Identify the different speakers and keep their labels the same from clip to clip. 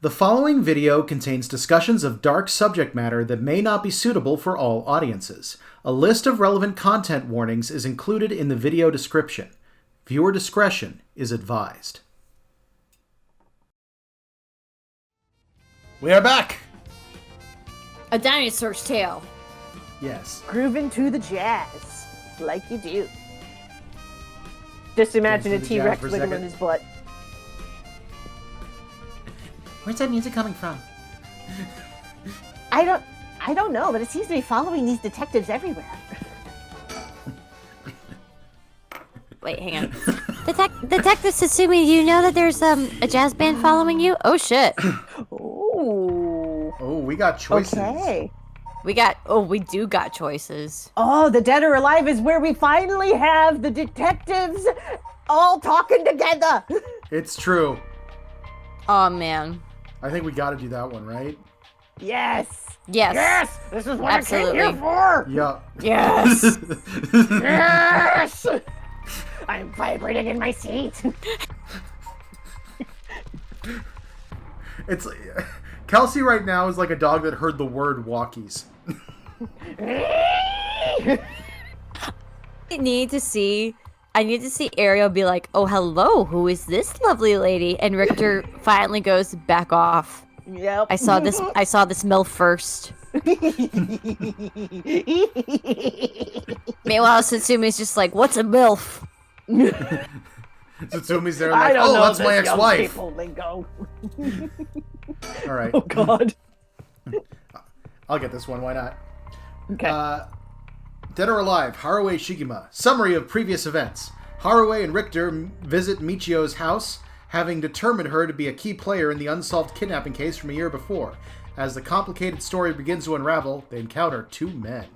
Speaker 1: The following video contains discussions of dark subject matter that may not be suitable for all audiences. A list of relevant content warnings is included in the video description. Viewer discretion is advised. We are back!
Speaker 2: A dinosaur's tail.
Speaker 1: Yes.
Speaker 3: Grooving to the jazz, like you do. Just imagine a T-Rex wiggling his butt.
Speaker 1: Where's that music coming from?
Speaker 3: I don't know, but it seems to be following these detectives everywhere.
Speaker 2: Wait, hang on. Detective Satsumi, do you know that there's a jazz band following you? Oh shit.
Speaker 3: Ooh.
Speaker 1: Oh, we got choices.
Speaker 3: Okay.
Speaker 2: We do got choices.
Speaker 3: Oh, the Dead or Alive is where we finally have the detectives all talking together.
Speaker 1: It's true.
Speaker 2: Oh man.
Speaker 1: I think we gotta do that one, right?
Speaker 3: Yes.
Speaker 2: Yes.
Speaker 3: Yes. This is what
Speaker 2: Absolutely.
Speaker 3: I came here for.
Speaker 1: Yeah.
Speaker 3: Yes. Yes. I'm vibrating in my seat.
Speaker 1: It's Kelsey right now is like a dog that heard the word walkies.
Speaker 2: I need to see Ariel be like, "Oh, hello, who is this lovely lady?" And Richter finally goes, "Back off."
Speaker 3: Yep.
Speaker 2: I saw this MILF first. Meanwhile, Satsumi's just like, "What's a MILF?"
Speaker 1: Satsumi's there like, "Oh, that's my ex-wife."
Speaker 3: Lingo.
Speaker 1: All right.
Speaker 3: Oh God.
Speaker 1: I'll get this one. Why not?
Speaker 3: Okay.
Speaker 1: Dead or Alive, Haruo Shigema. Summary of previous events. Haruo and Richter visit Michio's house, having determined her to be a key player in the unsolved kidnapping case from a year before. As the complicated story begins to unravel, they encounter two men.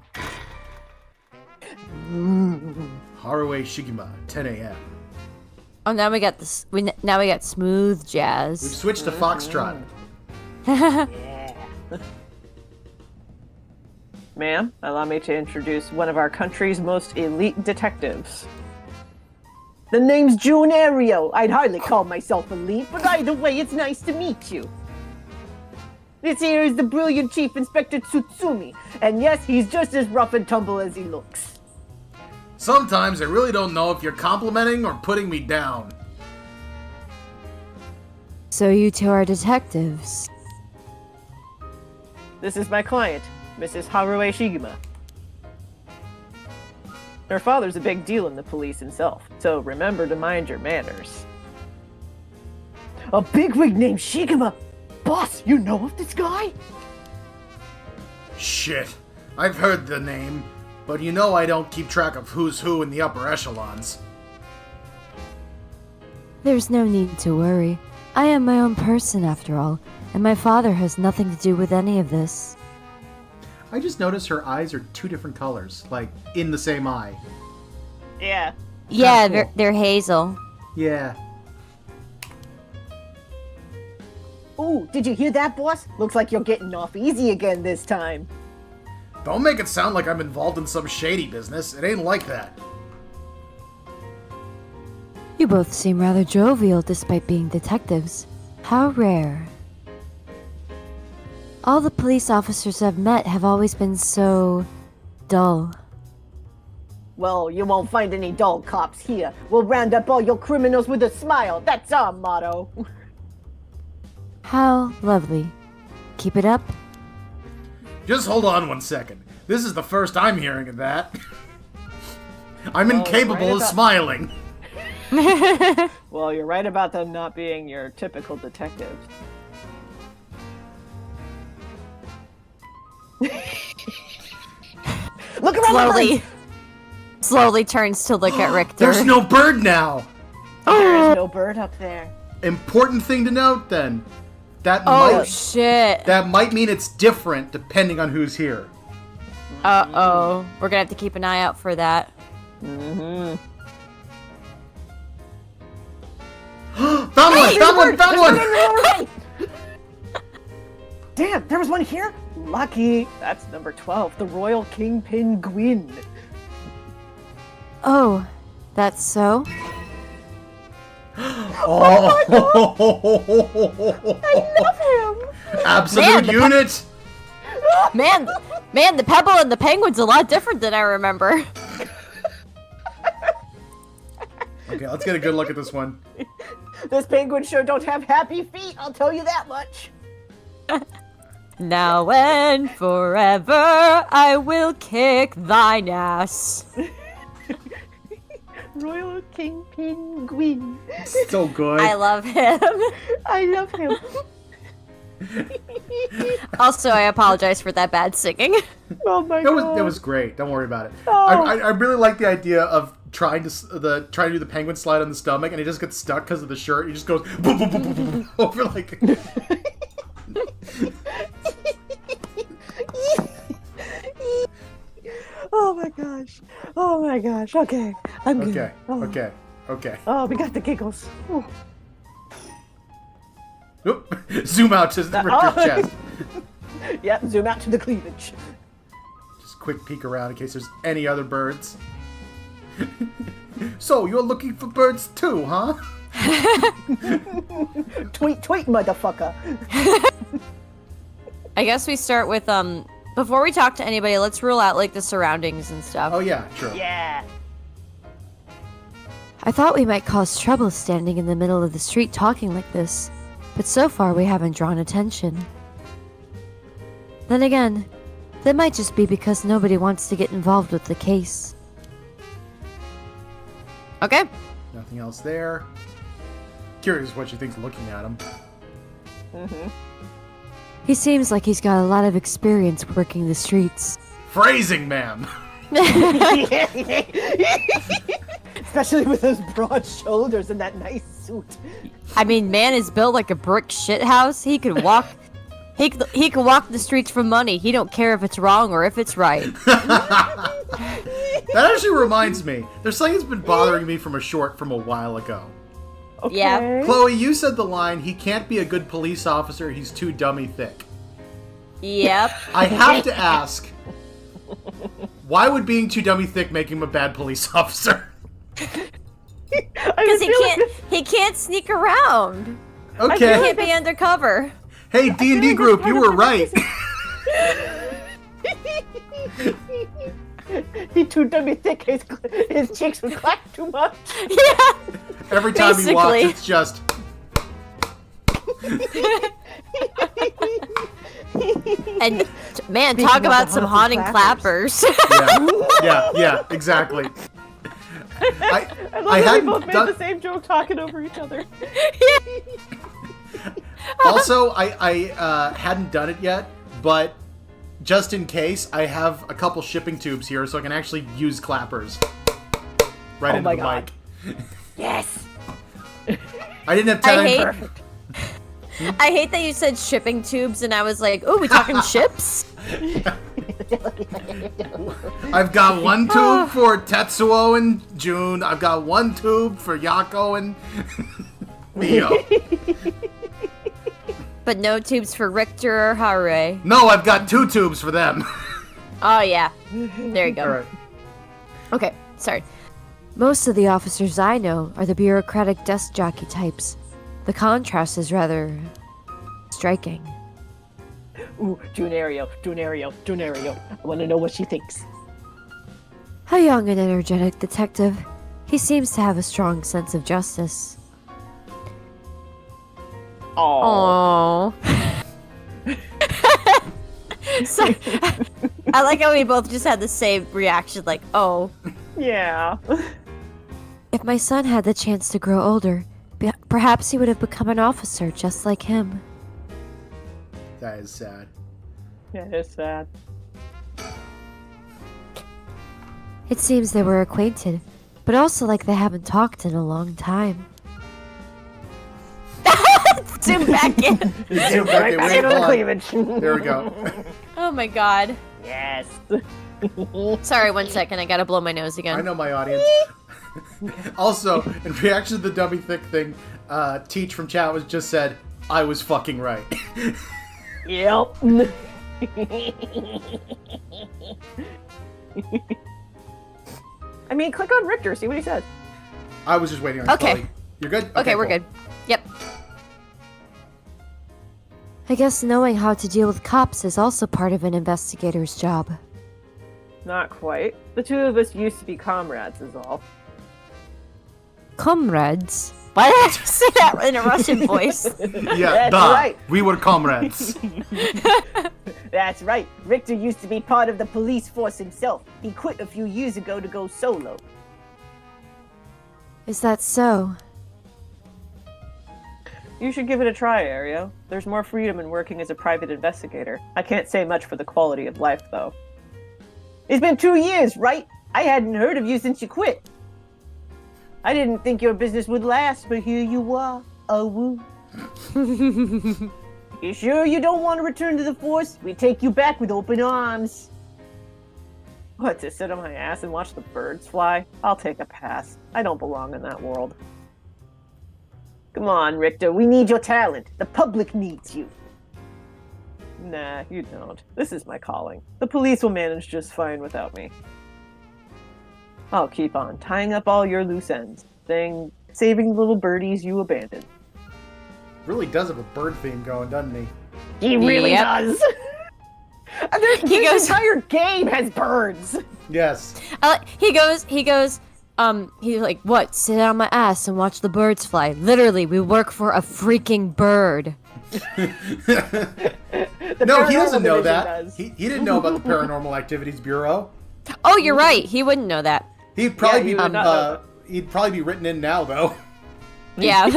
Speaker 1: Haruo Shigema, 10 a.m.
Speaker 2: Oh, now we got this. Now we got smooth jazz.
Speaker 1: We've switched to Foxtrot.
Speaker 3: Yeah. Ma'am, allow me to introduce one of our country's most elite detectives. The name's June Ariel. I'd hardly call myself elite, but either way, it's nice to meet you. This here is the brilliant Chief Inspector Tsutsumi, and yes, he's just as rough and tumble as he looks.
Speaker 1: Sometimes I really don't know if you're complimenting or putting me down.
Speaker 2: So you two are detectives.
Speaker 3: This is my client, Mrs. Haruo Shigema. Her father's a big deal in the police himself, so remember to mind your manners. A bigwig named Shigema? Boss, you know of this guy?
Speaker 1: Shit. I've heard the name, but you know I don't keep track of who's who in the upper echelons.
Speaker 2: There's no need to worry. I am my own person after all, and my father has nothing to do with any of this.
Speaker 1: I just noticed her eyes are two different colors, like in the same eye.
Speaker 3: Yeah.
Speaker 2: Yeah,
Speaker 1: Cool.
Speaker 2: they're hazel.
Speaker 1: Yeah.
Speaker 3: Ooh, did you hear that, boss? Looks like you're getting off easy again this time.
Speaker 1: Don't make it sound like I'm involved in some shady business. It ain't like that.
Speaker 2: You both seem rather jovial despite being detectives. How rare. All the police officers I've met have always been so dull.
Speaker 3: Well, you won't find any dull cops here. We'll round up all your criminals with a smile. That's our motto.
Speaker 2: How lovely. Keep it up.
Speaker 1: Just hold on one second. This is the first I'm hearing of that. I'm incapable
Speaker 3: right
Speaker 1: of smiling.
Speaker 3: Well, you're right about them not being your typical detectives. Look around the
Speaker 2: Slowly turns to look at Richter.
Speaker 1: There's no bird now.
Speaker 3: There is no bird up there.
Speaker 1: Important thing to note, then. That
Speaker 2: Shit.
Speaker 1: That might mean it's different depending on who's here.
Speaker 2: Uh-oh. We're gonna have to keep an eye out for that.
Speaker 3: Mm-hmm.
Speaker 1: Found one!
Speaker 3: Damn, there was one here? Lucky. That's number 12, the Royal Kingpin Gwyn.
Speaker 2: Oh, that's so?
Speaker 1: Oh,
Speaker 3: I love him.
Speaker 1: Absolute
Speaker 2: Man,
Speaker 1: unit.
Speaker 2: Man, the pebble and the penguin's a lot different than I remember.
Speaker 1: Okay, let's get a good look at this one.
Speaker 3: This penguin sure don't have happy feet, I'll tell you that much.
Speaker 2: Now and forever, I will kick thine ass.
Speaker 3: Royal King Penguin.
Speaker 1: So good.
Speaker 2: I love him.
Speaker 3: I love him.
Speaker 2: Also, I apologize for that bad singing.
Speaker 3: Oh my
Speaker 1: It
Speaker 3: god.
Speaker 1: was great. Don't worry about it.
Speaker 3: Oh.
Speaker 1: I really like the idea of trying to do the penguin slide on the stomach, and he just gets stuck because of the shirt. He just goes boom, boom, boom, boom, boom, over like.
Speaker 3: Oh my gosh. Oh my gosh. Okay. I'm good.
Speaker 1: Okay.
Speaker 3: Oh.
Speaker 1: Okay.
Speaker 3: Oh, we got the giggles. Ooh.
Speaker 1: Oop. Zoom out to Richter's chest.
Speaker 3: Yep, zoom out to the cleavage.
Speaker 1: Just quick peek around in case there's any other birds. So you're looking for birds too, huh?
Speaker 3: Tweet, motherfucker.
Speaker 2: I guess we start with, before we talk to anybody, let's rule out, like, the surroundings and stuff.
Speaker 1: Oh yeah, true.
Speaker 3: Yeah.
Speaker 2: I thought we might cause trouble standing in the middle of the street talking like this, but so far we haven't drawn attention. Then again, that might just be because nobody wants to get involved with the case. Okay.
Speaker 1: Nothing else there. Curious what you think's looking at him.
Speaker 2: He seems like he's got a lot of experience working the streets.
Speaker 1: Phrasing, ma'am.
Speaker 3: Especially with those broad shoulders and that nice suit.
Speaker 2: I mean, man is built like a brick shithouse. He could walk. He could walk the streets for money. He don't care if it's wrong or if it's right.
Speaker 1: That actually reminds me. There's something that's been bothering me from a short from a while ago.
Speaker 3: Okay.
Speaker 2: Yeah.
Speaker 1: Chloe, you said the line, he can't be a good police officer, he's too dummy thick.
Speaker 2: Yep.
Speaker 1: I have to ask, why would being too dummy thick make him a bad police officer?
Speaker 2: Because he can't sneak around. He
Speaker 1: Okay.
Speaker 2: can't be undercover.
Speaker 1: Hey, D&D group, you were right.
Speaker 3: He too dummy thick. His cheeks would clack too much.
Speaker 2: Yeah.
Speaker 1: Every time he walks,
Speaker 2: Basically.
Speaker 1: it's just...
Speaker 2: And man,
Speaker 3: Speaking
Speaker 2: talk
Speaker 3: of
Speaker 2: about
Speaker 3: the
Speaker 2: some
Speaker 3: haunted
Speaker 2: haunting clappers.
Speaker 1: Yeah, exactly.
Speaker 3: I love that we
Speaker 1: hadn't
Speaker 3: both made
Speaker 1: done-
Speaker 3: the same joke talking over each other.
Speaker 1: Also, I hadn't done it yet, but just in case, I have a couple shipping tubes here, so I can actually use clappers right into
Speaker 3: my
Speaker 1: the
Speaker 3: God.
Speaker 1: mic.
Speaker 3: Yes.
Speaker 1: I didn't have
Speaker 2: I
Speaker 1: time.
Speaker 2: hate-
Speaker 3: Perfect.
Speaker 2: I hate that you said shipping tubes, and I was like, "Oh, we talking ships?"
Speaker 1: I've got one tube for Tetsuo and June. I've got one tube for Yako and Mio.
Speaker 2: But no tubes for Richter or Haruo.
Speaker 1: No, I've got 2 tubes for them.
Speaker 2: Oh yeah, there you go.
Speaker 1: All right.
Speaker 2: Okay, sorry. Most of the officers I know are the bureaucratic desk jockey types. The contrast is rather striking.
Speaker 3: Ooh, Junario. I want to know what she thinks.
Speaker 2: A young and energetic detective. He seems to have a strong sense of justice.
Speaker 3: Oh.
Speaker 2: Aww. So, I like how we both just had the same reaction, like, oh.
Speaker 3: Yeah.
Speaker 2: If my son had the chance to grow older, perhaps he would have become an officer just like him.
Speaker 1: That is sad.
Speaker 3: Yeah, it's sad.
Speaker 2: It seems they were acquainted, but also like they haven't talked in a long time. Zoom back in.
Speaker 1: Zoom back
Speaker 3: Right
Speaker 1: in.
Speaker 3: back
Speaker 1: Wait,
Speaker 3: into the
Speaker 1: hold on.
Speaker 3: cleavage.
Speaker 1: There we go.
Speaker 2: Oh my god.
Speaker 3: Yes.
Speaker 2: Sorry, 1 second. I gotta blow my nose again.
Speaker 1: I know my audience. Also, in reaction to the dummy thick thing, Teach from chat was just said, I was fucking right.
Speaker 3: Yep. I mean, click on Richter, see what he says.
Speaker 1: I was just waiting on
Speaker 2: Okay.
Speaker 1: Chloe. You're good?
Speaker 2: Okay, we're
Speaker 1: cool.
Speaker 2: good. Yep. I guess knowing how to deal with cops is also part of an investigator's job.
Speaker 3: Not quite. The two of us used to be comrades, is all.
Speaker 2: Comrades? Why did I say that in a Russian voice?
Speaker 1: Yeah,
Speaker 3: That's right.
Speaker 1: We were comrades.
Speaker 3: That's right. Richter used to be part of the police force himself. He quit a few years ago to go solo.
Speaker 2: Is that so?
Speaker 3: You should give it a try, Ario. There's more freedom in working as a private investigator. I can't say much for the quality of life, though. It's been 2 years, right? I hadn't heard of you since you quit. I didn't think your business would last, but here you are. Oh, woo. You sure you don't want to return to the force? We take you back with open arms. What, to sit on my ass and watch the birds fly? I'll take a pass. I don't belong in that world. Come on, Richter, we need your talent. The public needs you. Nah, you don't. This is my calling. The police will manage just fine without me. I'll keep on tying up all your loose ends, saving the little birdies you abandoned.
Speaker 1: Really does have a bird theme going, doesn't he?
Speaker 3: He really
Speaker 2: Yep.
Speaker 3: does. This entire game has birds.
Speaker 1: Yes.
Speaker 2: He goes, he's like, what? Sit on my ass and watch the birds fly. Literally, we work for a freaking bird.
Speaker 1: No, he doesn't know
Speaker 3: Division
Speaker 1: that.
Speaker 3: does.
Speaker 1: He didn't know about the Paranormal Activities Bureau.
Speaker 2: Oh, you're right. He wouldn't know that.
Speaker 1: He'd probably
Speaker 3: he would not know.
Speaker 1: he'd probably be written in now, though.
Speaker 2: Yeah.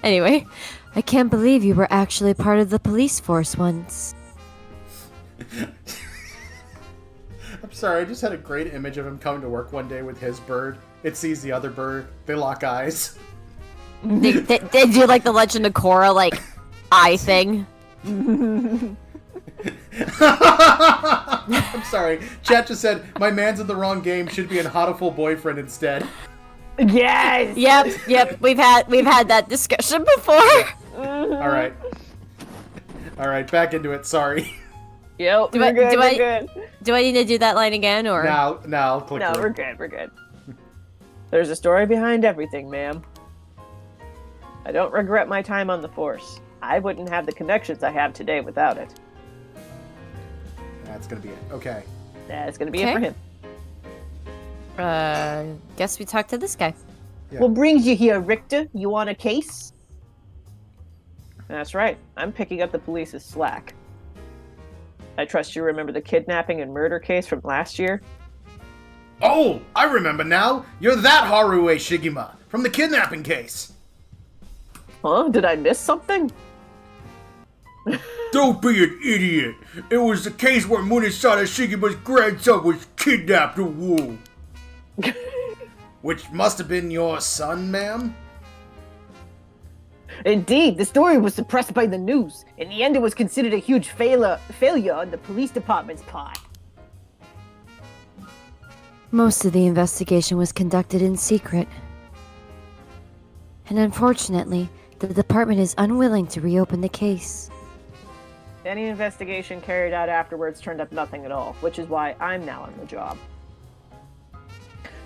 Speaker 2: Anyway, I can't believe you were actually part of the police force once.
Speaker 1: I'm sorry, I just had a great image of him coming to work one day with his bird. It sees the other bird. They lock eyes.
Speaker 2: They do like the Legend of Korra, like, eye thing.
Speaker 1: I'm sorry. Chat just said, my man's in the wrong game, should be in Hotiful Boyfriend instead.
Speaker 3: Yes.
Speaker 2: Yep. We've had that discussion before.
Speaker 1: Alright, back into it, sorry.
Speaker 3: Yep,
Speaker 2: Do
Speaker 3: we're
Speaker 2: I-
Speaker 3: good,
Speaker 2: do
Speaker 3: we're
Speaker 2: I-
Speaker 3: good.
Speaker 2: Do I need to do that line again, or?
Speaker 1: Now, I'll click
Speaker 3: No,
Speaker 1: through.
Speaker 3: we're good. There's a story behind everything, ma'am. I don't regret my time on the force. I wouldn't have the connections I have today without it.
Speaker 1: That's gonna be it. Okay.
Speaker 3: That's gonna be it
Speaker 2: Okay.
Speaker 3: for him.
Speaker 2: Guess we talked to this guy.
Speaker 1: Yeah.
Speaker 3: What brings you here, Richter? You want a case? That's right. I'm picking up the police's slack. I trust you remember the kidnapping and murder case from last year?
Speaker 1: Oh, I remember now. You're that Haruo Shigima from the kidnapping case.
Speaker 3: Huh? Did I miss something?
Speaker 1: Don't be an idiot. It was the case where Munisada Shigima's grandson was kidnapped in Wu. Which must have been your son, ma'am?
Speaker 3: Indeed, the story was suppressed by the news. In the end, it was considered a huge failure on the police department's part.
Speaker 2: Most of the investigation was conducted in secret. And unfortunately, the department is unwilling to reopen the case.
Speaker 3: Any investigation carried out afterwards turned up nothing at all, which is why I'm now on the job.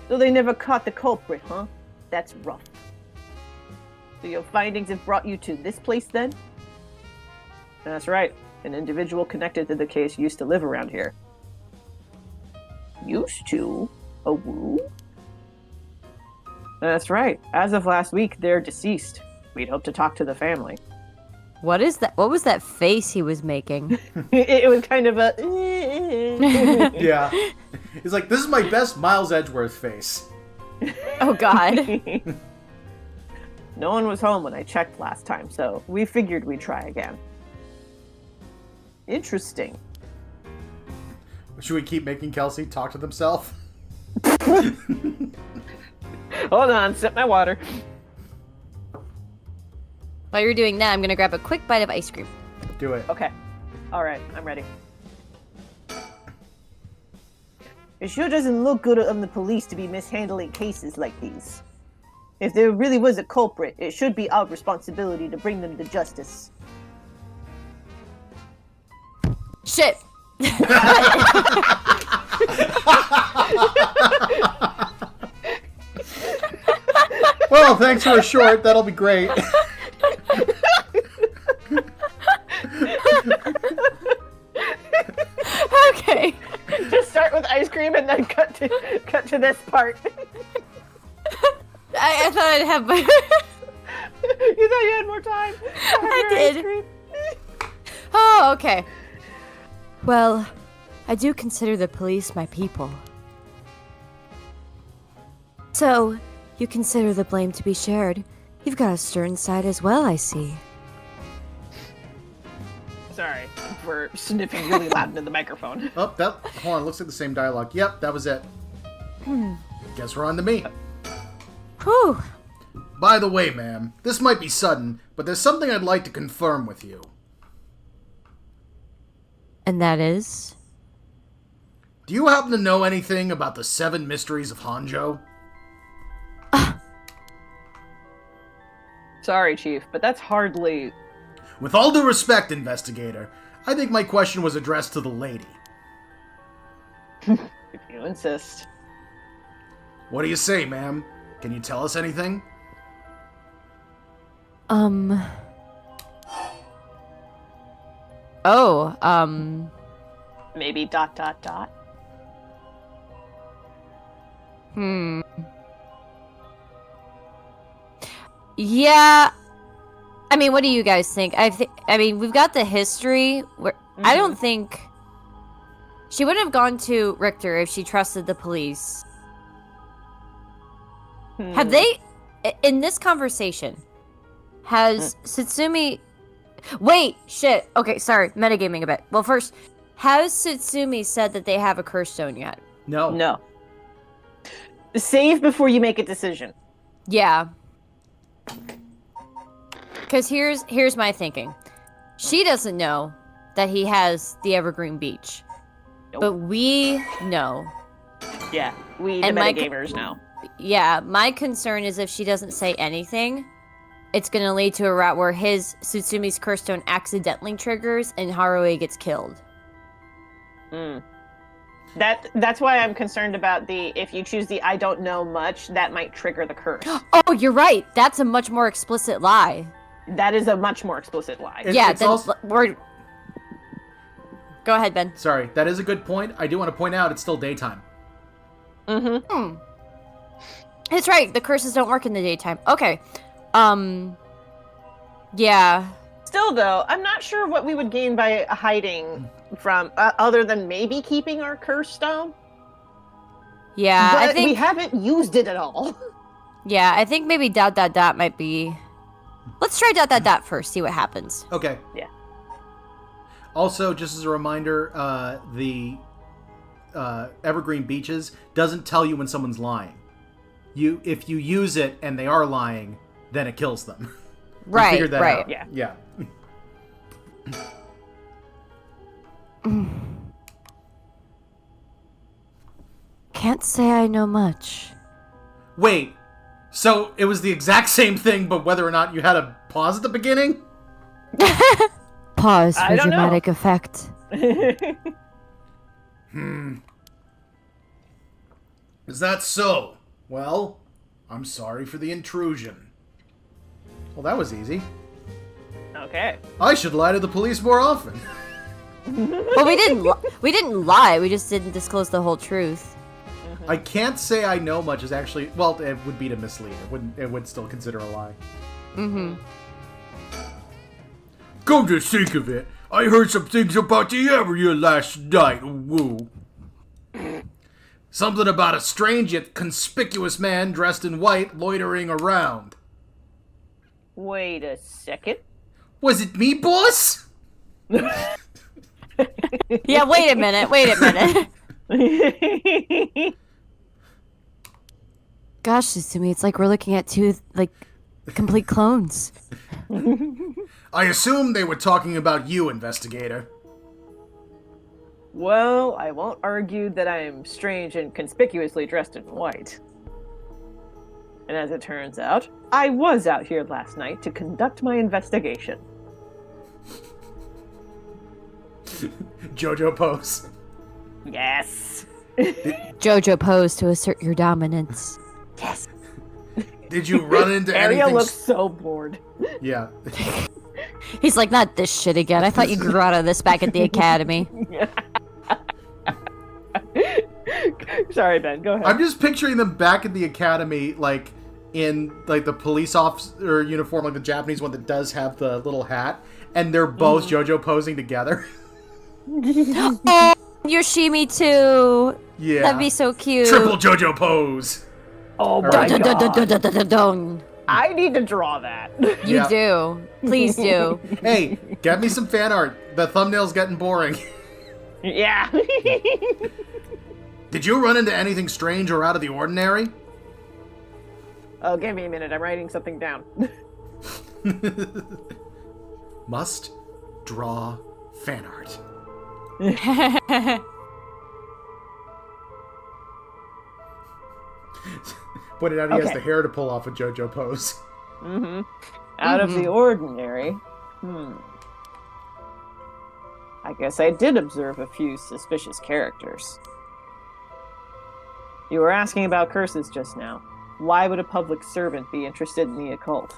Speaker 3: So they never caught the culprit, huh? That's rough. So your findings have brought you to this place, then? That's right. An individual connected to the case used to live around here. Used to? A woo? That's right. As of last week, they're deceased. We'd hope to talk to the family.
Speaker 2: What is that? What was that face he was making?
Speaker 3: It was kind of a...
Speaker 1: Yeah. He's like, this is my best Miles Edgeworth face.
Speaker 2: Oh God.
Speaker 3: No one was home when I checked last time, so we figured we'd try again. Interesting.
Speaker 1: Should we keep making Kelsey talk to themselves?
Speaker 3: Hold on, sip my water.
Speaker 2: While you're doing that, I'm gonna grab a quick bite of ice cream.
Speaker 1: Do it.
Speaker 3: Okay. Alright, I'm ready. It sure doesn't look good on the police to be mishandling cases like these. If there really was a culprit, it should be our responsibility to bring them to justice.
Speaker 2: Shit.
Speaker 1: Well, thanks for a short. That'll be great.
Speaker 2: Okay.
Speaker 3: Just start with ice cream and then cut to this part.
Speaker 2: I thought I'd have my...
Speaker 3: You thought you had more time?
Speaker 2: I did. Oh, okay. Well, I do consider the police my people. So, you consider the blame to be shared. You've got a stern side as well, I see.
Speaker 3: Sorry for sniffing really loud into the microphone.
Speaker 1: Oh, hold on, looks like the same dialogue. Yep, that was it. Guess we're on to me.
Speaker 2: Whew.
Speaker 1: By the way, ma'am, this might be sudden, but there's something I'd like to confirm with you.
Speaker 2: And that is?
Speaker 1: Do you happen to know anything about the 7 mysteries of Hanjo?
Speaker 3: Sorry, Chief, but that's hardly...
Speaker 1: With all due respect, investigator, I think my question was addressed to the lady.
Speaker 3: If you insist.
Speaker 1: What do you say, ma'am? Can you tell us anything?
Speaker 3: Maybe ...
Speaker 2: Yeah. I mean, what do you guys think? I mean, we've got the history. Where I don't think she wouldn't have gone to Richter if she trusted the police. Have they, in this conversation, has Satsumi... Wait, shit. Okay, sorry, metagaming a bit. Well, first, has Satsumi said that they have a curse stone yet?
Speaker 1: No.
Speaker 3: No. Save before you make a decision.
Speaker 2: Yeah. Because here's my thinking. She doesn't know that he has the Evergreen Beach.
Speaker 3: Nope.
Speaker 2: But we know.
Speaker 3: Yeah, we
Speaker 2: And
Speaker 3: the
Speaker 2: my
Speaker 3: metagamers know.
Speaker 2: Yeah, my concern is if she doesn't say anything, it's going to lead to a route where Satsumi's curse stone accidentally triggers and Haruhi gets killed.
Speaker 3: That's why I'm concerned about if you choose the I don't know much, that might trigger the curse.
Speaker 2: Oh, you're right. That's a much more explicit lie.
Speaker 3: That is a much more explicit lie.
Speaker 2: Yeah,
Speaker 1: it's
Speaker 2: then
Speaker 1: also...
Speaker 2: we're... Go ahead, Ben.
Speaker 1: Sorry, that is a good point. I do want to point out it's still daytime.
Speaker 2: That's right. The curses don't work in the daytime. Okay. Yeah.
Speaker 3: Still, though, I'm not sure what we would gain by hiding from, other than maybe keeping our curse stone.
Speaker 2: Yeah,
Speaker 3: But
Speaker 2: I think
Speaker 3: we haven't used it at all.
Speaker 2: Yeah, I think maybe ... might be... Let's try ... first, see what happens.
Speaker 1: Okay.
Speaker 3: Yeah.
Speaker 1: Also, just as a reminder, the Evergreen Beaches doesn't tell you when someone's lying. If you use it and they are lying, then it kills them.
Speaker 2: Right,
Speaker 1: figured that
Speaker 2: right.
Speaker 1: out. Yeah.
Speaker 2: Can't say I know much.
Speaker 1: Wait, so it was the exact same thing, but whether or not you had a pause at the beginning?
Speaker 2: Pause
Speaker 3: I
Speaker 2: for
Speaker 3: don't know.
Speaker 2: dramatic effect.
Speaker 1: Is that so? Well, I'm sorry for the intrusion. Well, that was easy.
Speaker 3: Okay.
Speaker 1: I should lie to the police more often.
Speaker 2: Well, we didn't lie. We just didn't disclose the whole truth.
Speaker 1: I can't say I know much is actually... Well, it would be to mislead. It would still consider a lie. Come to think of it, I heard some things about the area last night. Woo. Something about a strange yet conspicuous man dressed in white loitering around.
Speaker 3: Wait a second.
Speaker 1: Was it me, boss?
Speaker 2: Yeah, wait a minute. Gosh, to me, it's like we're looking at two, complete clones.
Speaker 1: I assume they were talking about you, investigator.
Speaker 3: Well, I won't argue that I am strange and conspicuously dressed in white. And as it turns out, I was out here last night to conduct my investigation.
Speaker 1: Jojo pose.
Speaker 3: Yes.
Speaker 2: Jojo pose to assert your dominance.
Speaker 3: Yes.
Speaker 1: Did you run into
Speaker 3: Ariel
Speaker 1: anything?
Speaker 3: looks so bored.
Speaker 1: Yeah.
Speaker 2: He's like, not this shit again. I thought you grew out of this back at the academy.
Speaker 3: Sorry, Ben. Go ahead.
Speaker 1: I'm just picturing them back at the academy, like in like the police officer uniform, like the Japanese one that does have the little hat, and they're both JoJo posing together.
Speaker 2: Oh, Yoshimi too.
Speaker 1: Yeah.
Speaker 2: That'd be so cute.
Speaker 1: Triple JoJo pose.
Speaker 3: Oh my
Speaker 1: Alright.
Speaker 3: god. I need to draw that.
Speaker 2: You
Speaker 1: Yeah.
Speaker 2: do. Please do.
Speaker 1: Hey, get me some fan art. The thumbnail's getting boring.
Speaker 3: Yeah.
Speaker 1: Did you run into anything strange or out of the ordinary?
Speaker 3: Oh, give me a minute. I'm writing something down.
Speaker 1: Must draw fan art. Pointed out he has
Speaker 3: Okay.
Speaker 1: the hair to pull off a JoJo pose.
Speaker 3: Out of the ordinary. I guess I did observe a few suspicious characters. You were asking about curses just now. Why would a public servant be interested in the occult?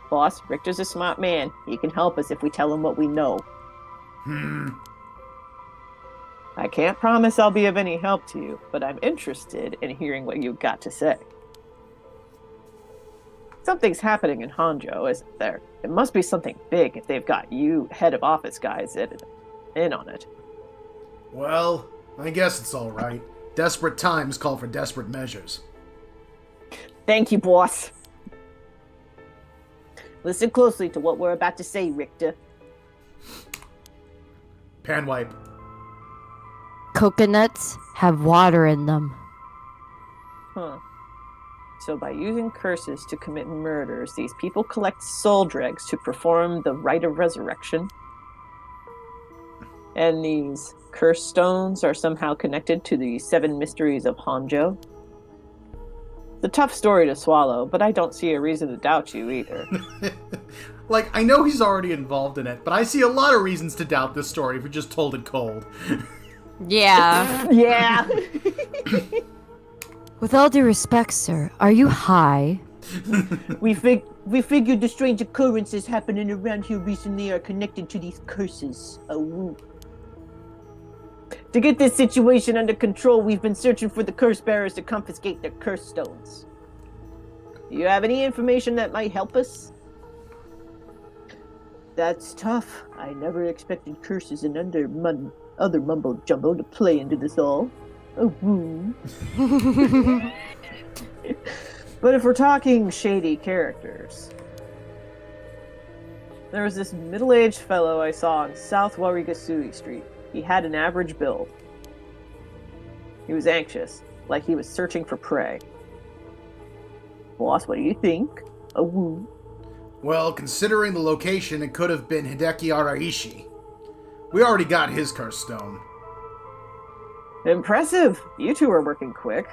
Speaker 3: Boss, Richter's a smart man. He can help us if we tell him what we know. I can't promise I'll be of any help to you, but I'm interested in hearing what you've got to say. Something's happening in Honjo, isn't there? It must be something big if they've got you, head of office guys, in on it.
Speaker 1: Well, I guess it's all right. Desperate times call for desperate measures.
Speaker 3: Thank you, boss. Listen closely to what we're about to say, Richter.
Speaker 1: Pan wipe.
Speaker 2: Coconuts have water in them.
Speaker 3: Huh. So by using curses to commit murders, these people collect soul dregs to perform the rite of resurrection. And these curse stones are somehow connected to the 7 mysteries of Honjo. It's a tough story to swallow, but I don't see a reason to doubt you either.
Speaker 1: Like, I know he's already involved in it, but I see a lot of reasons to doubt this story if we just told it cold.
Speaker 2: Yeah.
Speaker 3: Yeah!
Speaker 2: With all due respect, sir, are you high?
Speaker 3: We figured the strange occurrences happening around here recently are connected to these curses. Oh. To get this situation under control, we've been searching for the curse bearers to confiscate their curse stones. Do you have any information that might help us? That's tough. I never expected curses and other mumbo jumbo to play into this all. Oh, woo. But if we're talking shady characters, there was this middle-aged fellow I saw on South Warigasui Street. He had an average build. He was anxious, like he was searching for prey. Boss, what do you think? A woo.
Speaker 1: Well, considering the location, it could have been Hideki Araishi. We already got his curse stone.
Speaker 3: Impressive! You two are working quick.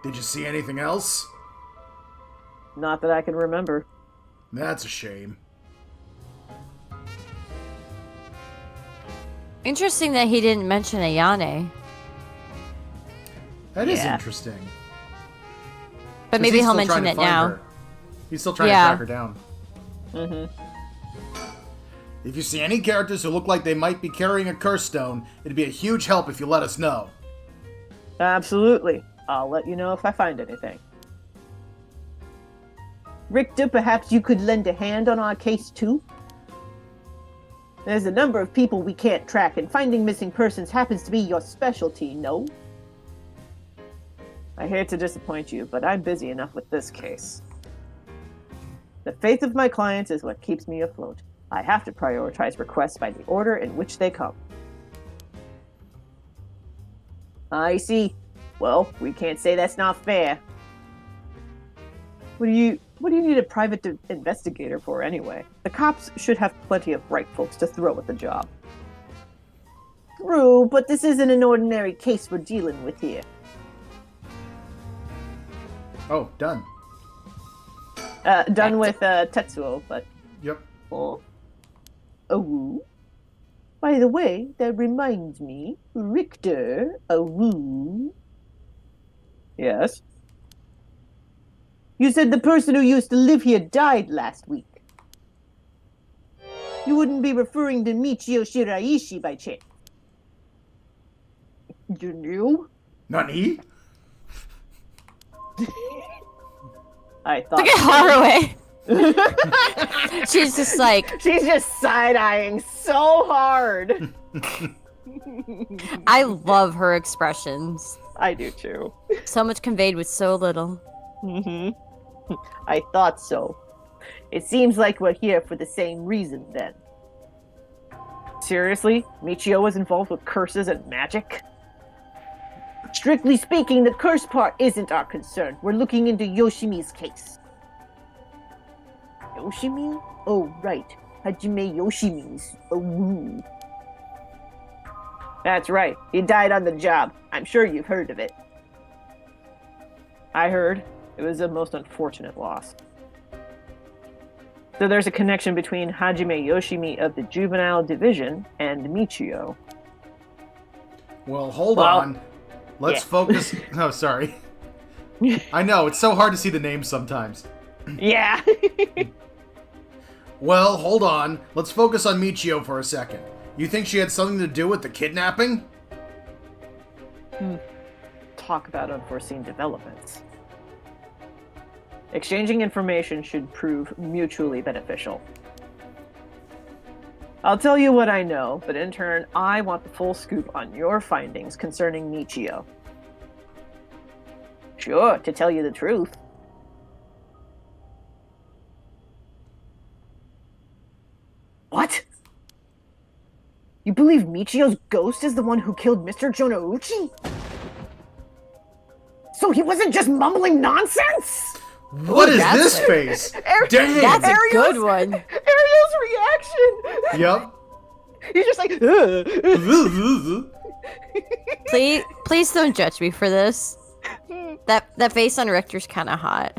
Speaker 1: Did you see anything else?
Speaker 3: Not that I can remember.
Speaker 1: That's a shame.
Speaker 2: Interesting that he didn't mention Ayane.
Speaker 1: That is
Speaker 3: Yeah.
Speaker 1: interesting.
Speaker 2: But
Speaker 1: 'Cause
Speaker 2: maybe
Speaker 1: he's
Speaker 2: he'll
Speaker 1: still
Speaker 2: mention
Speaker 1: trying to
Speaker 2: it
Speaker 1: find
Speaker 2: now.
Speaker 1: her. He's still trying
Speaker 2: Yeah.
Speaker 1: to track her down.
Speaker 3: Mm-hmm.
Speaker 1: If you see any characters who look like they might be carrying a curse stone, it'd be a huge help if you let us know.
Speaker 3: Absolutely. I'll let you know if I find anything. Richter, perhaps you could lend a hand on our case too? There's a number of people we can't track, and finding missing persons happens to be your specialty, no? I hate to disappoint you, but I'm busy enough with this case. The faith of my clients is what keeps me afloat. I have to prioritize requests by the order in which they come. I see. Well, we can't say that's not fair. What do you need a private investigator for anyway? The cops should have plenty of bright folks to throw at the job. True, but this isn't an ordinary case we're dealing with here.
Speaker 1: Oh, done.
Speaker 3: Done with Tetsuo, but...
Speaker 1: Yep.
Speaker 3: Oh. Oh. By the way, that reminds me, Richter, Yes? You said the person who used to live here died last week. You wouldn't be referring to Michio Shiraishi by chance. You knew?
Speaker 1: Nani?
Speaker 3: I thought.
Speaker 2: Look at Haraway. She's just like,
Speaker 3: She's just side-eyeing so hard.
Speaker 2: I love her expressions.
Speaker 3: I do too.
Speaker 2: So much conveyed with so little.
Speaker 3: I thought so. It seems like we're here for the same reason then. Seriously? Michio was involved with curses and magic? Strictly speaking, the curse part isn't our concern. We're looking into Yoshimi's case. Yoshimi? Oh, right. Hajime Yoshimi's. Oh. That's right. He died on the job. I'm sure you've heard of it. I heard. It was a most unfortunate loss. So there's a connection between Hajime Yoshimi of the Juvenile Division and Michio.
Speaker 1: Well, hold on. Let's focus. No, sorry. I know, it's so hard to see the names sometimes.
Speaker 3: Yeah.
Speaker 1: Well, hold on. Let's focus on Michio for a second. You think she had something to do with the kidnapping?
Speaker 3: Talk about unforeseen developments. Exchanging information should prove mutually beneficial. I'll tell you what I know, but in turn, I want the full scoop on your findings concerning Michio. Sure, to tell you the truth. What? You believe Michio's ghost is the one who killed Mr. Jonouchi? So he wasn't just mumbling nonsense?
Speaker 1: What is this face? Dang!
Speaker 2: That's a
Speaker 3: Ariel's-
Speaker 2: good one.
Speaker 3: Ariel's reaction!
Speaker 1: Yep.
Speaker 3: He's just like,
Speaker 2: Please don't judge me for this. That face on Richter's kind of hot.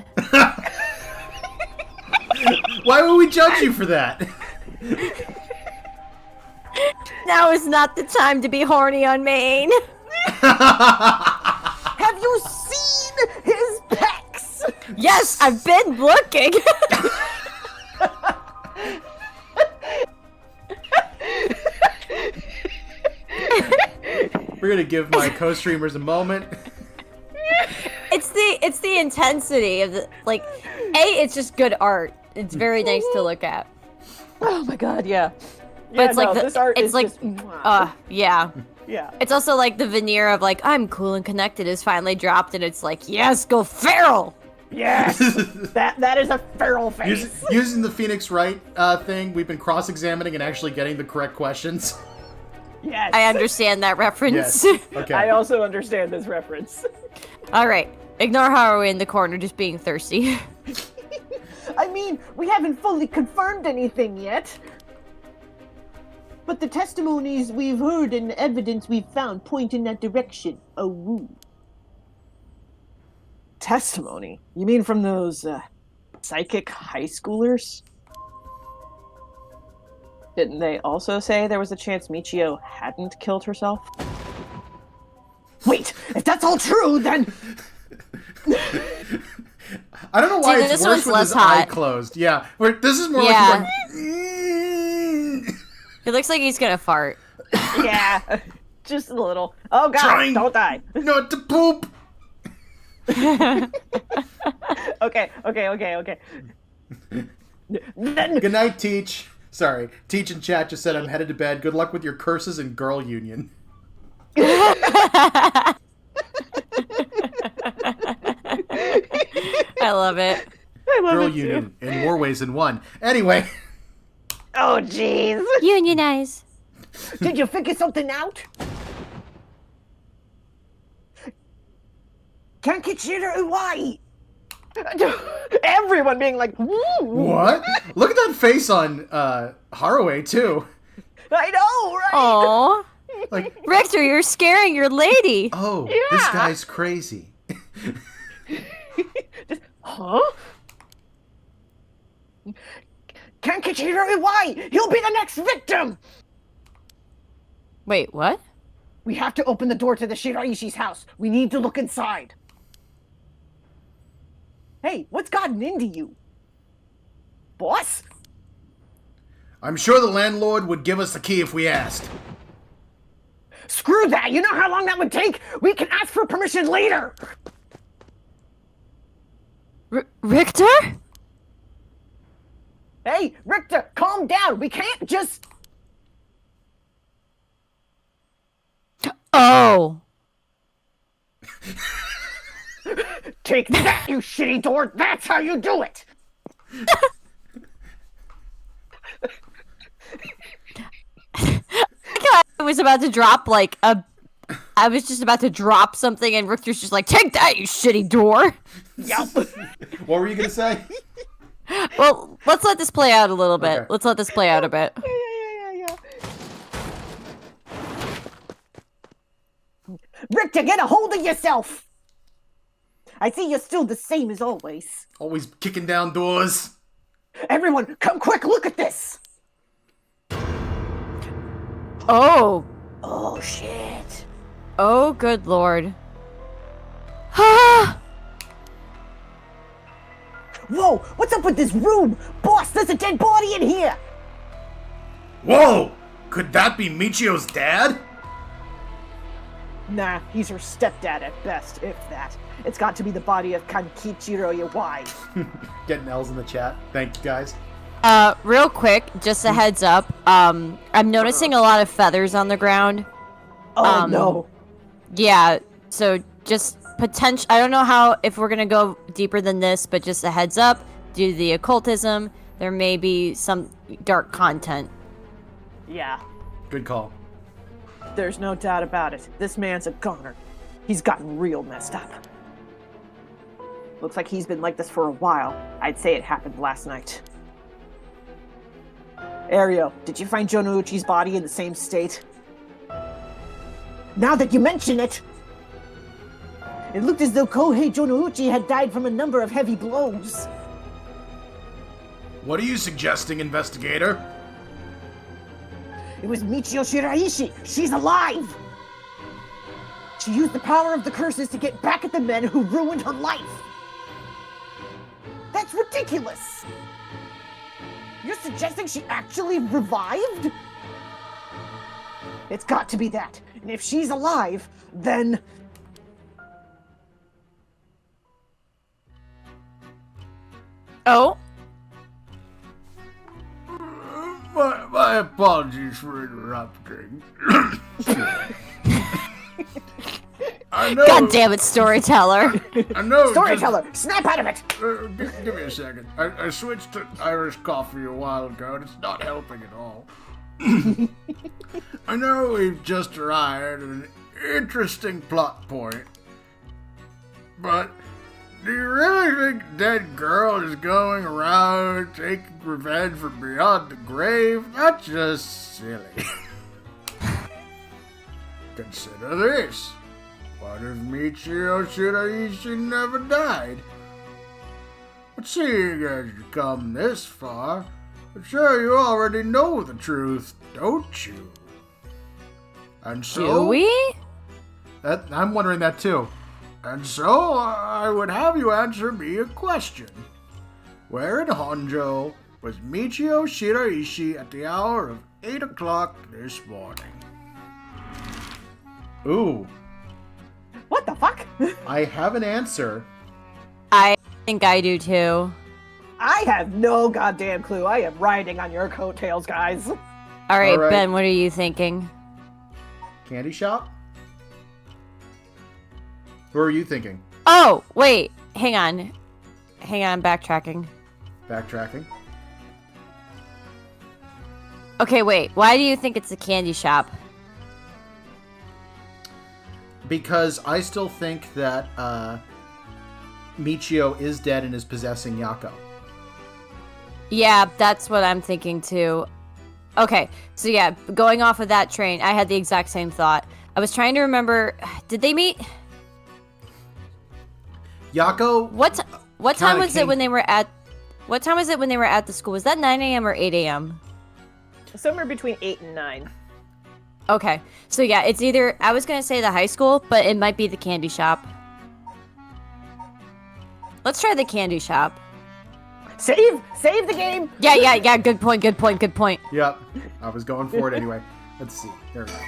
Speaker 1: Why would we judge you for that?
Speaker 2: Now is not the time to be horny on Maine.
Speaker 3: have you seen his pecs?
Speaker 2: Yes, I've been looking.
Speaker 1: We're gonna give my co-streamers a moment.
Speaker 2: It's the intensity of the it's just good art. It's very nice to look at.
Speaker 3: Oh my god, yeah.
Speaker 2: But it's like
Speaker 3: this art
Speaker 2: it's
Speaker 3: is
Speaker 2: like
Speaker 3: just,
Speaker 2: yeah.
Speaker 3: yeah.
Speaker 2: It's also like the veneer of like I'm cool and connected is finally dropped and it's like, yes, go feral.
Speaker 3: Yes! that is a feral face.
Speaker 1: Using the Phoenix Wright thing, we've been cross-examining and actually getting the correct questions.
Speaker 3: Yes.
Speaker 2: I understand that reference.
Speaker 1: Yes. Okay.
Speaker 3: I also understand this reference.
Speaker 2: All right. Ignore Haraway in the corner just being thirsty.
Speaker 3: I mean, we haven't fully confirmed anything yet. But the testimonies we've heard and the evidence we've found point in that direction. Oh, woo. Testimony? You mean from those, psychic high schoolers? Didn't they also say there was a chance Michio hadn't killed herself? Wait, if that's all true, then...
Speaker 1: I don't know why
Speaker 2: See,
Speaker 1: it's
Speaker 2: this
Speaker 1: worse
Speaker 2: one's
Speaker 1: with
Speaker 2: less
Speaker 1: his eye
Speaker 2: hot.
Speaker 1: closed. Yeah, this is more
Speaker 2: Yeah.
Speaker 1: like...
Speaker 2: It looks like he's gonna fart.
Speaker 3: Yeah, just a little. Oh god,
Speaker 1: Trying
Speaker 3: don't die.
Speaker 1: not to poop!
Speaker 3: Okay. Then,
Speaker 1: Good night, Teach. Sorry, Teach in chat just said I'm headed to bed. Good luck with your curses and girl union.
Speaker 2: I love it.
Speaker 3: I love
Speaker 1: Girl
Speaker 3: it too.
Speaker 1: union in more ways than one. Anyway,
Speaker 3: Oh jeez.
Speaker 2: Unionize.
Speaker 3: Did you figure something out? Can't get shit or why? Everyone being like, woo!
Speaker 1: what? Look at that face on Haraway too.
Speaker 3: I know, right?
Speaker 2: Aw.
Speaker 1: Like,
Speaker 2: Richter, you're scaring your lady.
Speaker 1: oh, this
Speaker 3: Yeah.
Speaker 1: guy's crazy.
Speaker 3: Huh? Can't get shit or why? He'll be the next victim!
Speaker 2: Wait, what?
Speaker 3: We have to open the door to the Shiraishi's house. We need to look inside. Hey, what's gotten into you? Boss?
Speaker 1: I'm sure the landlord would give us the key if we asked.
Speaker 3: Screw that! You know how long that would take? We can ask for permission later!
Speaker 2: Richter?
Speaker 3: Hey, Richter, calm down! We can't just...
Speaker 2: Oh.
Speaker 3: Take that, you shitty door! That's how you do it!
Speaker 2: I was about to drop I was just about to drop something, and Richter's just like, "Take that, you shitty door."
Speaker 3: Yep.
Speaker 1: What were you gonna say?
Speaker 2: Well, let's let this play out a little bit.
Speaker 1: Okay.
Speaker 2: Let's let this play out a bit.
Speaker 3: Yeah. Richter, get a hold of yourself! I see you're still the same as always.
Speaker 1: Always kicking down doors.
Speaker 3: Everyone, come quick, look at this!
Speaker 2: Oh.
Speaker 3: Oh, shit.
Speaker 2: Oh, good lord. Ah!
Speaker 3: Whoa, what's up with this room? Boss, there's a dead body in here!
Speaker 1: Whoa! Could that be Michio's dad?
Speaker 3: Nah, he's her stepdad at best, if that. It's got to be the body of Kankichiro Yawai.
Speaker 1: Getting L's in the chat. Thank you, guys.
Speaker 2: Real quick, just a heads up. I'm noticing a lot of feathers on the ground.
Speaker 3: Oh, no.
Speaker 2: Yeah, so just potential. I don't know if we're gonna go deeper than this, but just a heads up. Due to the occultism, there may be some dark content.
Speaker 3: Yeah,
Speaker 1: Good call.
Speaker 3: there's no doubt about it. This man's a goner. He's gotten real messed up. Looks like he's been like this for a while. I'd say it happened last night. Ario, did you find Jonouchi's body in the same state? Now that you mention it, it looked as though Kohei Jonouchi had died from a number of heavy blows.
Speaker 1: What are you suggesting, investigator?
Speaker 3: It was Michio Shiraishi. She's alive! She used the power of the curses to get back at the men who ruined her life. That's ridiculous! You're suggesting she actually revived? It's got to be that. And if she's alive, then...
Speaker 2: Oh.
Speaker 1: My apologies for interrupting. I know.
Speaker 2: God damn it, storyteller.
Speaker 1: I know.
Speaker 3: Storyteller, snap out of it!
Speaker 1: Give me a second. I switched to Irish coffee a while ago, and it's not helping at all. I know we've just arrived at an interesting plot point, but do you really think dead girl is going around taking revenge from beyond the grave? That's just silly. Consider this. What if Michio Shiraishi never died? But seeing as you come this far, I'm sure you already know the truth, don't you? And so...
Speaker 2: Do we?
Speaker 1: I'm wondering that too. And so, I would have you answer me a question. Where in Honjo was Michio Shiraishi at the hour of 8 o'clock this morning? Ooh.
Speaker 3: What the fuck?
Speaker 1: I have an answer.
Speaker 2: I think I do too.
Speaker 3: I have no goddamn clue. I am riding on your coattails, guys.
Speaker 2: All right,
Speaker 1: All right.
Speaker 2: Ben, what are you thinking?
Speaker 1: Candy shop? Who are you thinking?
Speaker 2: Oh, wait. Hang on, backtracking.
Speaker 1: Backtracking.
Speaker 2: Okay, wait. Why do you think it's a candy shop?
Speaker 1: Because I still think that Michio is dead and is possessing Yako.
Speaker 2: Yeah, that's what I'm thinking too. Okay, so yeah, going off of that train, I had the exact same thought. I was trying to remember, did they meet?
Speaker 1: Yako.
Speaker 2: What time
Speaker 1: kinda
Speaker 2: was it when they were at? What time was it when they were at the school? Was that 9 a.m. or 8 a.m.?
Speaker 3: Somewhere between 8 and 9.
Speaker 2: Okay, so yeah, it's either, I was gonna say the high school, but it might be the candy shop. Let's try the candy shop.
Speaker 3: Save the game.
Speaker 2: Yeah. Good point.
Speaker 1: Yep. I was going for it anyway. Let's see. There we go.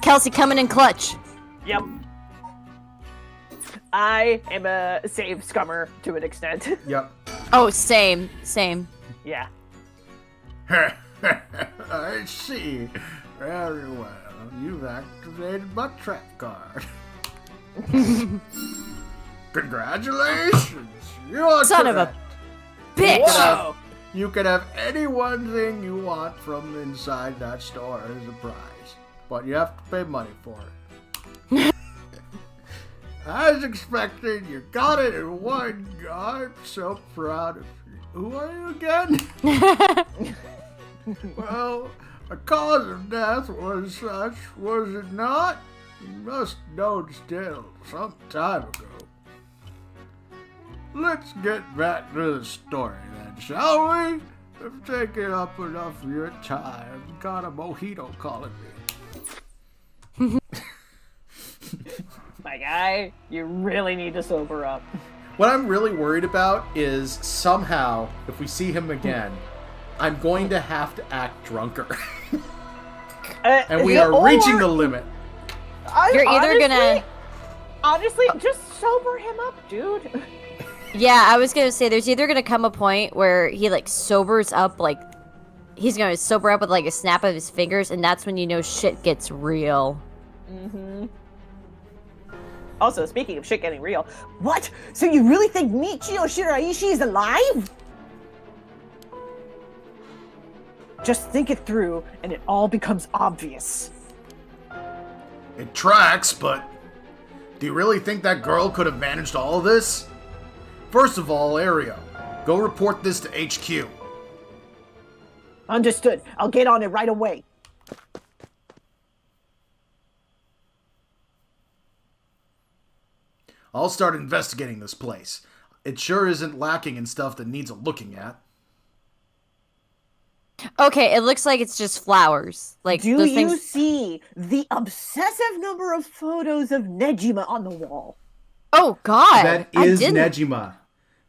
Speaker 2: Kelsey coming in clutch.
Speaker 3: Yep. I am a save scummer to an extent.
Speaker 1: Yep.
Speaker 2: Oh, same.
Speaker 3: Yeah.
Speaker 1: I see. Very well. You've activated my trap card. Congratulations. You're
Speaker 2: Son of a bitch.
Speaker 3: Whoa.
Speaker 1: You can have any one thing you want from inside that store as a prize, but you have to pay money for it. As expected, you got it in one go. I'm so proud of you. Who are you again? Well, the cause of death was such, was it not? You must know still, some time ago. Let's get back to the story then, shall we? I've taken up enough of your time. Got a mojito calling me.
Speaker 3: My guy, you really need to sober up.
Speaker 1: What I'm really worried about is somehow, if we see him again, I'm going to have to act drunker. And we are reaching the limit.
Speaker 2: You're either gonna...
Speaker 3: Honestly, just sober him up, dude.
Speaker 2: Yeah, I was gonna say there's either gonna come a point where he like sobers up, like he's gonna sober up with like a snap of his fingers, and that's when you know shit gets real.
Speaker 3: Also, speaking of shit getting real, what? So you really think Michio Shiraishi is alive? Just think it through, and it all becomes obvious.
Speaker 1: It tracks, but do you really think that girl could have managed all of this? First of all, Ario, go report this to HQ.
Speaker 3: Understood. I'll get on it right away.
Speaker 1: I'll start investigating this place. It sure isn't lacking in stuff that needs a looking at.
Speaker 2: Okay, it looks like it's just flowers. Like
Speaker 3: Do
Speaker 2: those
Speaker 3: you
Speaker 2: things...
Speaker 3: see the obsessive number of photos of Nejima on the wall?
Speaker 2: Oh God,
Speaker 1: That is Nejima.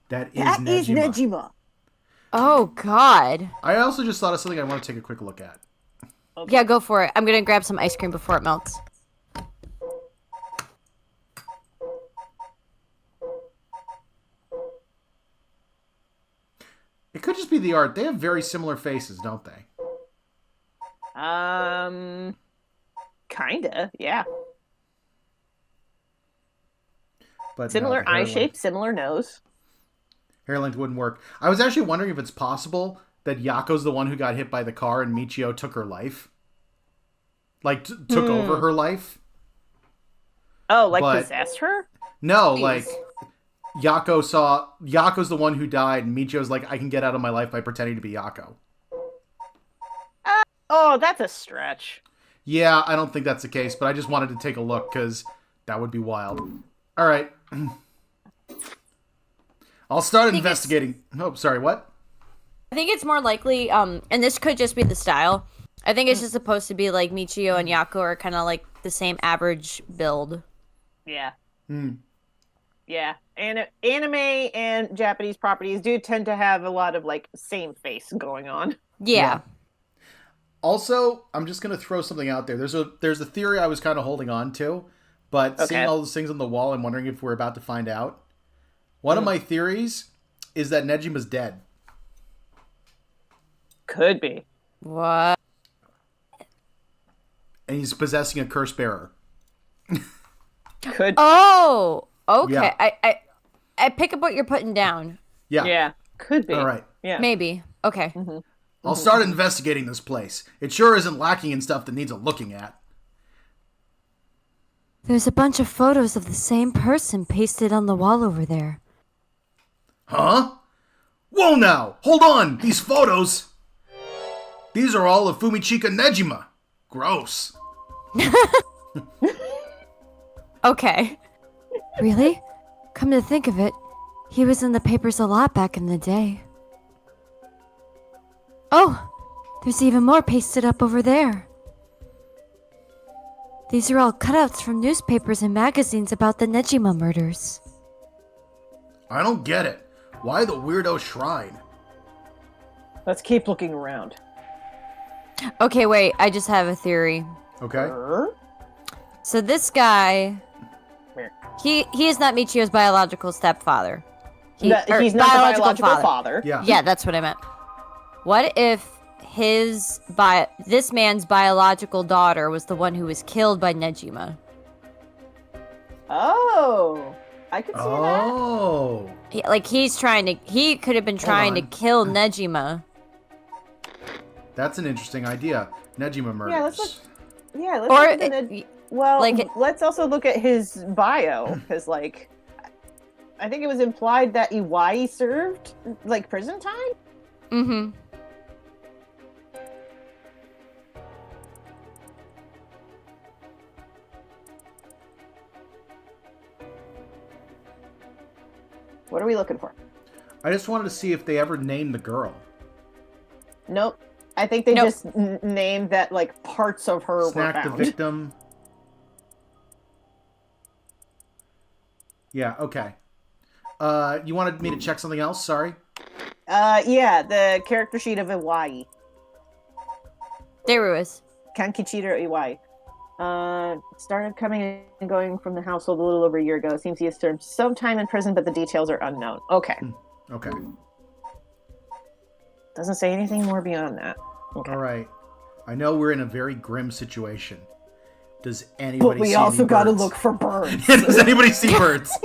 Speaker 1: That is
Speaker 3: That
Speaker 1: Nejima.
Speaker 3: is Nejima.
Speaker 2: Oh God.
Speaker 1: I also just thought of something I want to take a quick look at.
Speaker 3: Okay.
Speaker 2: Yeah, go for it. I'm gonna grab some ice cream before it melts.
Speaker 1: It could just be the art. They have very similar faces, don't they?
Speaker 3: Kinda, yeah.
Speaker 1: But
Speaker 3: Similar
Speaker 1: no,
Speaker 3: eye shape, similar nose.
Speaker 1: Hair length wouldn't work. I was actually wondering if it's possible that Yako's the one who got hit by the car and Michio took her life. Like, took over her life.
Speaker 3: Oh, like
Speaker 1: But-
Speaker 3: possessed her?
Speaker 1: No,
Speaker 2: Jeez.
Speaker 1: like, Yako's the one who died, and Michio's like, I can get out of my life by pretending to be Yako.
Speaker 3: Oh, that's a stretch.
Speaker 1: Yeah, I don't think that's the case, but I just wanted to take a look, because that would be wild. Alright. I'll start investigating. Oh, sorry, what?
Speaker 2: I think it's more likely, and this could just be the style. I think it's just supposed to be like Michio and Yako are kind of like the same average build.
Speaker 3: Yeah. Yeah. Anime and Japanese properties do tend to have a lot of, like, same face going on.
Speaker 2: Yeah.
Speaker 1: Also, I'm just going to throw something out there. There's a theory I was kind of holding on to, but seeing all those things on the wall, I'm wondering if we're about to find out. One of my theories is that Nejima's dead.
Speaker 3: Could be.
Speaker 2: What?
Speaker 1: And he's possessing a curse bearer.
Speaker 3: Could.
Speaker 2: Oh, okay.
Speaker 1: Yeah.
Speaker 2: I pick up what you're putting down.
Speaker 1: Yeah.
Speaker 3: Yeah. Could be.
Speaker 1: All right.
Speaker 3: Yeah.
Speaker 2: Maybe. Okay.
Speaker 1: I'll start investigating this place. It sure isn't lacking in stuff that needs a looking at.
Speaker 2: There's a bunch of photos of the same person pasted on the wall over there.
Speaker 1: Huh? Whoa now! Hold on! These photos! These are all of Fumichika Nejima. Gross.
Speaker 2: Okay. Really? Come to think of it, he was in the papers a lot back in the day. Oh, there's even more pasted up over there. These are all cutouts from newspapers and magazines about the Nejima murders.
Speaker 1: I don't get it. Why the weirdo shrine?
Speaker 3: Let's keep looking around.
Speaker 2: Okay, wait. I just have a theory.
Speaker 1: Okay.
Speaker 2: So this guy, he is not Michio's biological stepfather.
Speaker 3: He's not the biological father.
Speaker 1: Yeah.
Speaker 2: Yeah, that's what I meant. What if this man's biological daughter was the one who was killed by Nejima?
Speaker 3: Oh, I could see that.
Speaker 1: Oh.
Speaker 2: He could have been trying to kill Nejima.
Speaker 1: That's an interesting idea. Nejima murders.
Speaker 3: Yeah, let's look at
Speaker 2: Or
Speaker 3: let's also look at his bio, because, like, I think it was implied that Iwai served, like, prison time?
Speaker 2: Mm-hmm.
Speaker 3: What are we looking for?
Speaker 1: I just wanted to see if they ever named the girl.
Speaker 3: Nope. I think they just named that, like, parts of her
Speaker 1: Snack
Speaker 3: were
Speaker 1: the
Speaker 3: found.
Speaker 1: victim. Yeah, okay. You wanted me to check something else? Sorry.
Speaker 3: Yeah, the character sheet of Iwai.
Speaker 2: There it was.
Speaker 3: Kankichiro Iwai. Started coming and going from the household a little over a year ago. Seems he has served some time in prison, but the details are unknown. Okay.
Speaker 1: Okay.
Speaker 3: Doesn't say anything more beyond that. Okay.
Speaker 1: All right. I know we're in a very grim situation. Does anybody
Speaker 3: But we
Speaker 1: see
Speaker 3: also
Speaker 1: any
Speaker 3: got to
Speaker 1: birds?
Speaker 3: look for birds.
Speaker 1: Does anybody see birds?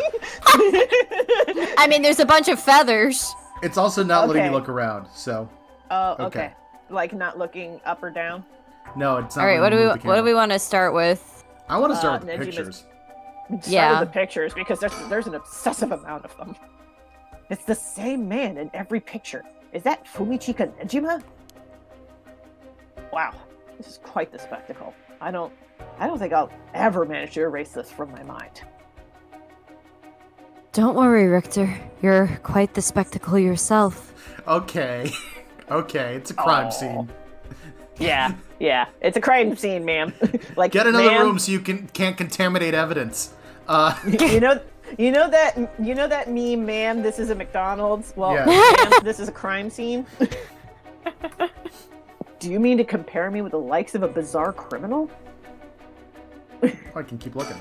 Speaker 2: I mean, there's a bunch of feathers.
Speaker 1: It's also not letting me
Speaker 3: Okay.
Speaker 1: look around, so...
Speaker 3: Oh,
Speaker 1: Okay.
Speaker 3: okay. Like not looking up or down?
Speaker 1: No, it's not.
Speaker 2: All right, what
Speaker 1: letting me move the
Speaker 2: do we
Speaker 1: camera.
Speaker 2: want to start with?
Speaker 1: I want to start with the
Speaker 3: Nejima's-
Speaker 1: pictures.
Speaker 2: Yeah.
Speaker 3: Start with the pictures, because there's an obsessive amount of them. It's the same man in every picture. Is that Fumichika Nejima? Wow, this is quite the spectacle. I don't think I'll ever manage to erase this from my mind.
Speaker 2: Don't worry, Richter. You're quite the spectacle yourself.
Speaker 1: Okay. Okay, it's a crime scene.
Speaker 3: Yeah, it's a crime scene, ma'am. Like,
Speaker 1: Get another
Speaker 3: ma'am,
Speaker 1: room so you can't contaminate evidence.
Speaker 3: You know that meme, ma'am. This is a McDonald's. Well,
Speaker 1: Yeah.
Speaker 3: ma'am, this is a crime scene. Do you mean to compare me with the likes of a bizarre criminal?
Speaker 1: I can keep looking.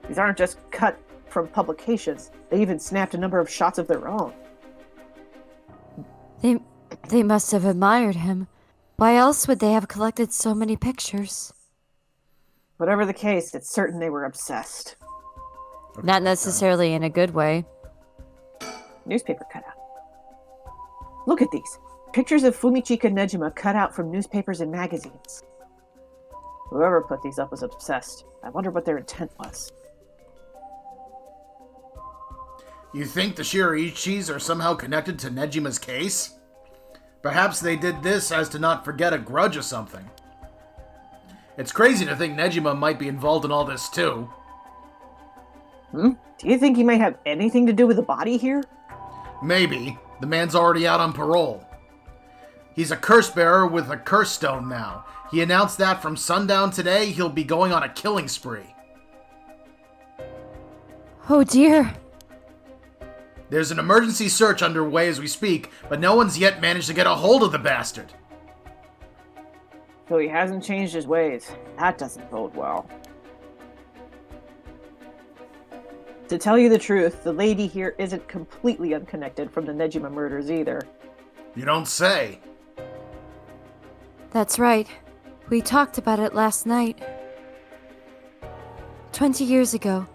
Speaker 3: These aren't just cut from publications. They even snapped a number of shots of their own.
Speaker 2: They must have admired him. Why else would they have collected so many pictures?
Speaker 3: Whatever the case, it's certain they were obsessed.
Speaker 2: Not necessarily in a good way.
Speaker 3: Newspaper cutout. Look at these. Pictures of Fumichika Nejima cut out from newspapers and magazines. Whoever put these up was obsessed. I wonder what their intent was.
Speaker 1: You think the Shiraichis are somehow connected to Nejima's case? Perhaps they did this as to not forget a grudge or something. It's crazy to think Nejima might be involved in all this too.
Speaker 3: Do you think he might have anything to do with the body here?
Speaker 1: Maybe. The man's already out on parole. He's a curse bearer with a curse stone now. He announced that from sundown today he'll be going on a killing spree.
Speaker 2: Oh dear.
Speaker 1: There's an emergency search underway as we speak, but no one's yet managed to get a hold of the bastard.
Speaker 3: So he hasn't changed his ways. That doesn't bode well. To tell you the truth, the lady here isn't completely unconnected from the Nejima murders either.
Speaker 1: You don't say.
Speaker 2: That's right. We talked about it last night. 20 years ago,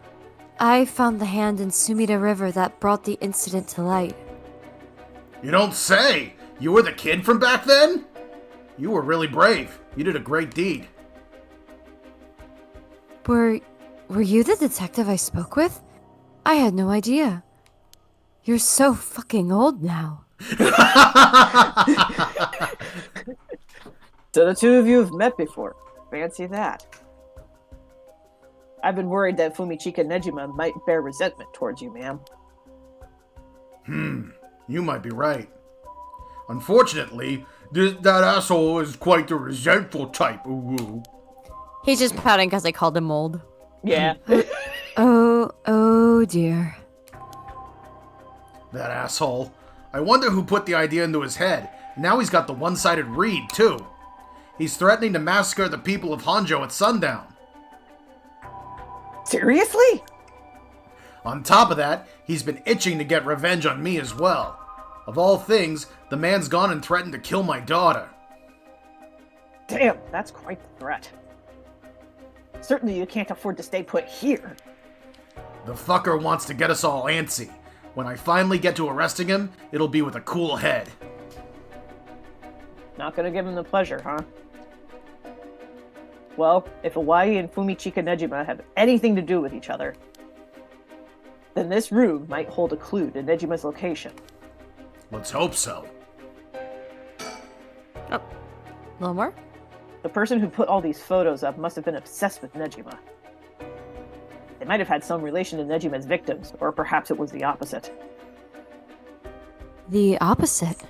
Speaker 2: I found the hand in Sumida River that brought the incident to light.
Speaker 1: You don't say! You were the kid from back then? You were really brave. You did a great deed.
Speaker 2: Were you the detective I spoke with? I had no idea. You're so fucking old now.
Speaker 3: So the two of you have met before. Fancy that. I've been worried that Fumichika Nejima might bear resentment towards you, ma'am.
Speaker 1: You might be right. Unfortunately, that asshole is quite the resentful type. Ooh.
Speaker 2: He's just pouting because I called him old.
Speaker 3: Yeah.
Speaker 2: Oh dear.
Speaker 1: That asshole. I wonder who put the idea into his head. Now he's got the one-sided read, too. He's threatening to massacre the people of Honjo at sundown.
Speaker 3: Seriously?
Speaker 1: On top of that, he's been itching to get revenge on me as well. Of all things, the man's gone and threatened to kill my daughter.
Speaker 3: Damn, that's quite the threat. Certainly you can't afford to stay put here.
Speaker 1: The fucker wants to get us all antsy. When I finally get to arresting him, it'll be with a cool head.
Speaker 3: Not gonna give him the pleasure, huh? Well, if Hawaii and Fumichika Nejima have anything to do with each other, then this room might hold a clue to Nejima's location.
Speaker 1: Let's hope so.
Speaker 2: Oh, a little more?
Speaker 3: The person who put all these photos up must have been obsessed with Nejima. They might have had some relation to Nejima's victims, or perhaps it was the opposite.
Speaker 2: The opposite?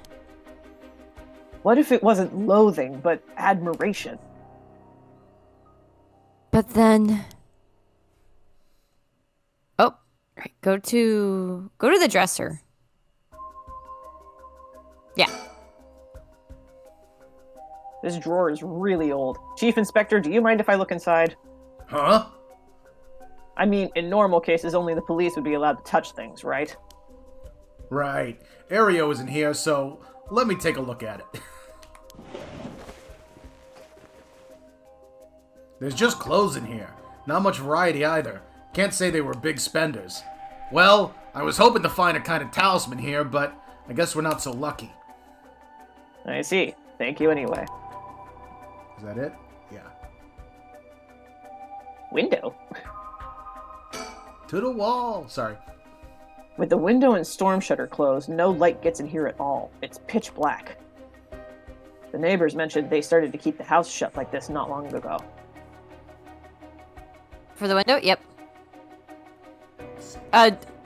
Speaker 3: What if it wasn't loathing, but admiration?
Speaker 2: But then... Oh, right. Go to the dresser. Yeah.
Speaker 3: This drawer is really old. Chief Inspector, do you mind if I look inside?
Speaker 1: Huh?
Speaker 3: I mean, in normal cases, only the police would be allowed to touch things, right?
Speaker 1: Right. Ario isn't here, so let me take a look at it. There's just clothes in here. Not much variety either. Can't say they were big spenders. Well, I was hoping to find a kind of talisman here, but I guess we're not so lucky.
Speaker 3: I see. Thank you anyway.
Speaker 1: Is that it? Yeah.
Speaker 3: Window?
Speaker 1: To the wall! Sorry.
Speaker 3: With the window and storm shutter closed, no light gets in here at all. It's pitch black. The neighbors mentioned they started to keep the house shut like this not long ago.
Speaker 2: For the window? Yep.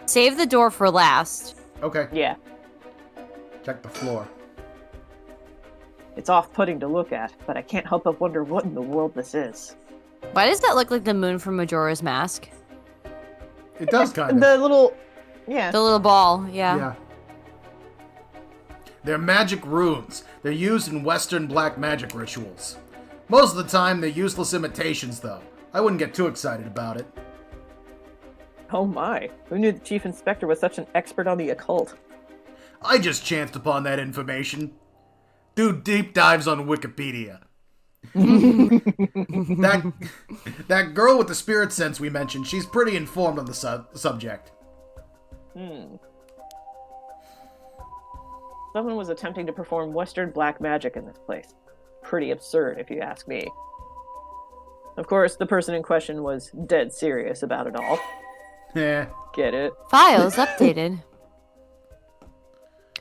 Speaker 2: Save the door for last.
Speaker 1: Okay.
Speaker 3: Yeah.
Speaker 1: Check the floor.
Speaker 3: It's off-putting to look at, but I can't help but wonder what in the world this is.
Speaker 2: Why does that look like the moon from Majora's Mask?
Speaker 1: It does kind of.
Speaker 3: The little... Yeah.
Speaker 2: The little ball, yeah.
Speaker 1: Yeah. They're magic runes. They're used in Western black magic rituals. Most of the time, they're useless imitations, though. I wouldn't get too excited about it.
Speaker 3: Oh my. Who knew the Chief Inspector was such an expert on the occult?
Speaker 1: I just chanced upon that information. Do deep dives on Wikipedia. that girl with the spirit sense we mentioned, she's pretty informed on the subject.
Speaker 3: Someone was attempting to perform Western black magic in this place. Pretty absurd, if you ask me. Of course, the person in question was dead serious about it all.
Speaker 1: Yeah.
Speaker 3: Get it?
Speaker 2: Files updated.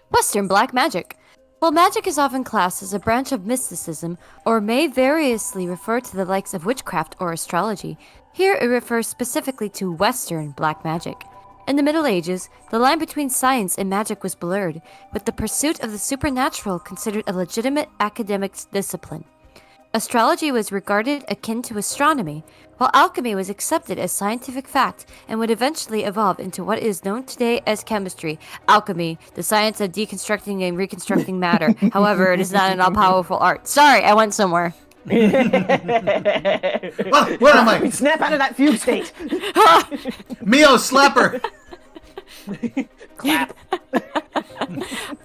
Speaker 2: Western black magic. While magic is often classed as a branch of mysticism, or may variously refer to the likes of witchcraft or astrology, here it refers specifically to Western black magic. In the Middle Ages, the line between science and magic was blurred, with the pursuit of the supernatural considered a legitimate academic discipline. Astrology was regarded akin to astronomy, while alchemy was accepted as scientific fact and would eventually evolve into what is known today as chemistry. Alchemy, the science of deconstructing and reconstructing matter. However, it is not an all-powerful art. Sorry, I went somewhere.
Speaker 1: Where am I?
Speaker 3: Snap out of that fugue state!
Speaker 1: Mio, slapper!
Speaker 3: Clap!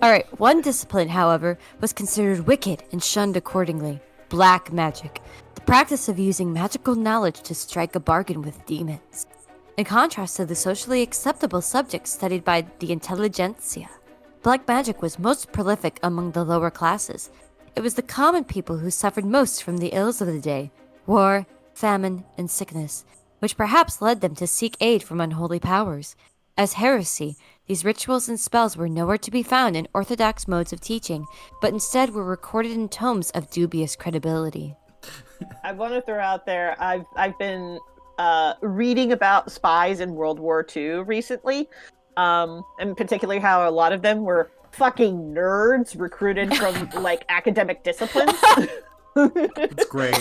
Speaker 2: Alright, one discipline, however, was considered wicked and shunned accordingly. Black magic. The practice of using magical knowledge to strike a bargain with demons. In contrast to the socially acceptable subjects studied by the intelligentsia, black magic was most prolific among the lower classes. It was the common people who suffered most from the ills of the day, war, famine, and sickness, which perhaps led them to seek aid from unholy powers. As heresy, these rituals and spells were nowhere to be found in orthodox modes of teaching, but instead were recorded in tomes of dubious credibility.
Speaker 3: I want to throw out there, I've been reading about spies in World War II recently, and particularly how a lot of them were fucking nerds recruited from like academic disciplines.
Speaker 1: It's great.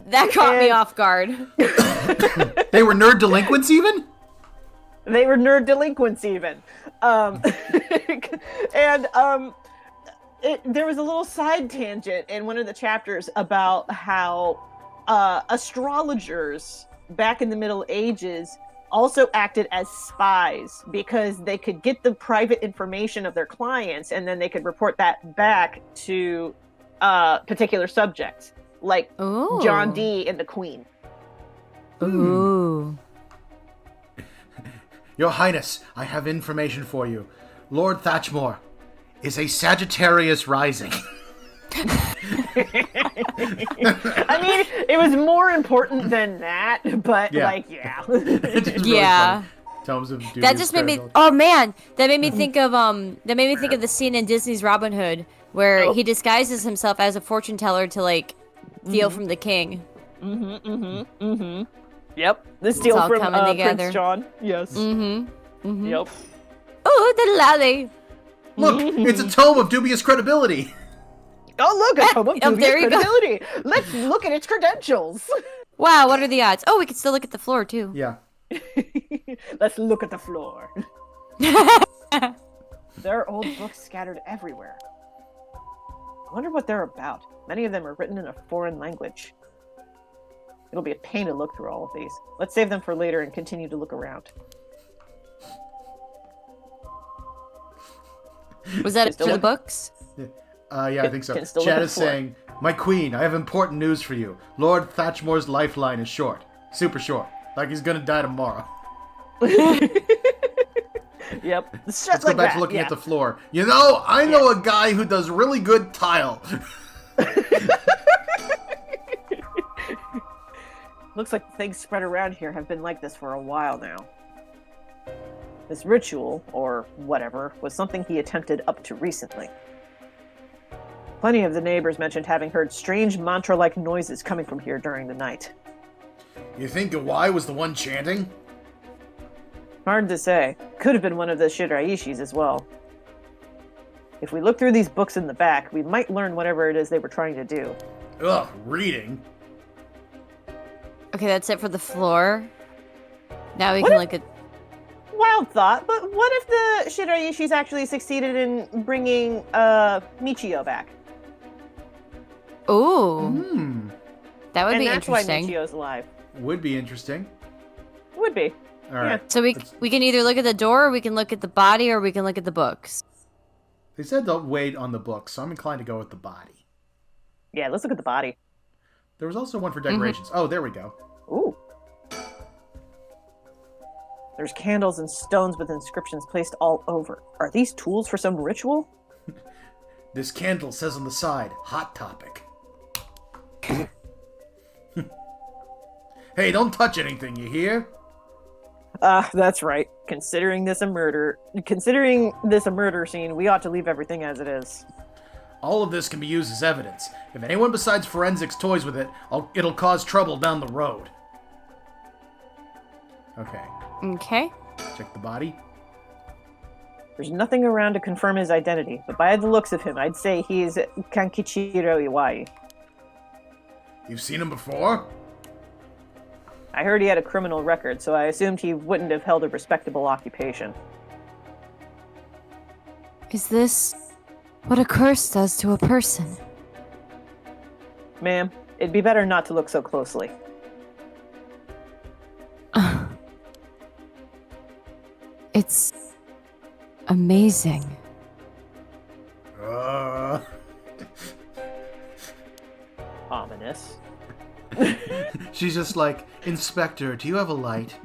Speaker 2: That caught me off guard.
Speaker 1: They were nerd delinquents even?
Speaker 3: They were nerd delinquents even. There was a little side tangent in one of the chapters about how astrologers back in the Middle Ages also acted as spies because they could get the private information of their clients and then they could report that back to particular subjects, like
Speaker 2: Ooh.
Speaker 3: John Dee and the Queen.
Speaker 2: Ooh.
Speaker 1: Your Highness, I have information for you. Lord Thatchmore is a Sagittarius rising.
Speaker 3: I mean, it was more important than that, but yeah.
Speaker 1: It's just really
Speaker 2: Yeah.
Speaker 1: funny. Tomes of Duty
Speaker 2: That
Speaker 1: is
Speaker 2: just made me.
Speaker 1: terrible.
Speaker 2: Oh man, that made me think of the scene in Disney's Robin Hood where he disguises himself as a fortune teller to like steal from the king.
Speaker 3: Yep. The steal
Speaker 2: all
Speaker 3: from
Speaker 2: coming together.
Speaker 3: Prince John. Yes. Yep.
Speaker 2: Oh, the lolly.
Speaker 1: Look, it's a tome of dubious credibility.
Speaker 3: Oh, look, a tome of
Speaker 2: Oh, there
Speaker 3: dubious
Speaker 2: you go.
Speaker 3: credibility. Let's look at its credentials.
Speaker 2: Wow, what are the odds? Oh, we can still look at the floor too.
Speaker 1: Yeah.
Speaker 3: Let's look at the floor. There are old books scattered everywhere. I wonder what they're about. Many of them are written in a foreign language. It'll be a pain to look through all of these. Let's save them for later and continue to look around.
Speaker 2: Was that it
Speaker 3: Still
Speaker 2: for the
Speaker 3: look-
Speaker 2: books?
Speaker 1: Yeah, I think so.
Speaker 3: Can still look at
Speaker 1: Chad
Speaker 3: the
Speaker 1: is
Speaker 3: floor.
Speaker 1: saying, "My queen, I have important news for you. Lord Thatchmore's lifeline is short. Super short. Like he's gonna die tomorrow."
Speaker 3: Yep. It's
Speaker 1: Let's go back to looking at the floor. You know, I know a guy who does really good tile.
Speaker 3: Looks like things spread around here have been like this for a while now. This ritual, or whatever, was something he attempted up to recently. Plenty of the neighbors mentioned having heard strange mantra-like noises coming from here during the night.
Speaker 1: You think Awai was the one chanting?
Speaker 3: Hard to say. Could have been one of the Shiraishis as well. If we look through these books in the back, we might learn whatever it is they were trying to do.
Speaker 1: Ugh, reading.
Speaker 2: Okay, that's it for the floor. Now we
Speaker 3: What
Speaker 2: can
Speaker 3: if-
Speaker 2: look at.
Speaker 3: Wild thought, but what if the Shiraishis actually succeeded in bringing Michio back?
Speaker 2: Ooh, that would
Speaker 3: And
Speaker 2: be
Speaker 3: that's why
Speaker 2: interesting.
Speaker 3: Michio's alive.
Speaker 1: Would be interesting.
Speaker 3: Would be.
Speaker 1: All right.
Speaker 2: So we can either look at the door, or we can look at the body, or we can look at the books.
Speaker 1: They said don't wait on the book, so I'm inclined to go with the body.
Speaker 3: Yeah, let's look at the body.
Speaker 1: There was also one for decorations. Oh, there we go.
Speaker 3: Ooh. There's candles and stones with inscriptions placed all over. Are these tools for some ritual?
Speaker 1: This candle says on the side, hot topic. Hey, don't touch anything, you hear?
Speaker 3: That's right. Considering this a murder scene, we ought to leave everything as it is.
Speaker 1: All of this can be used as evidence. If anyone besides forensics toys with it, it'll cause trouble down the road. Okay,
Speaker 2: Okay.
Speaker 1: check the body.
Speaker 3: There's nothing around to confirm his identity, but by the looks of him, I'd say he's Kankichiro Iwai.
Speaker 1: You've seen him before?
Speaker 3: I heard he had a criminal record, so I assumed he wouldn't have held a respectable occupation.
Speaker 2: Is this what a curse does to a person?
Speaker 3: Ma'am, it'd be better not to look so closely.
Speaker 2: It's amazing.
Speaker 3: Ominous.
Speaker 1: She's just like, Inspector, do you have a light?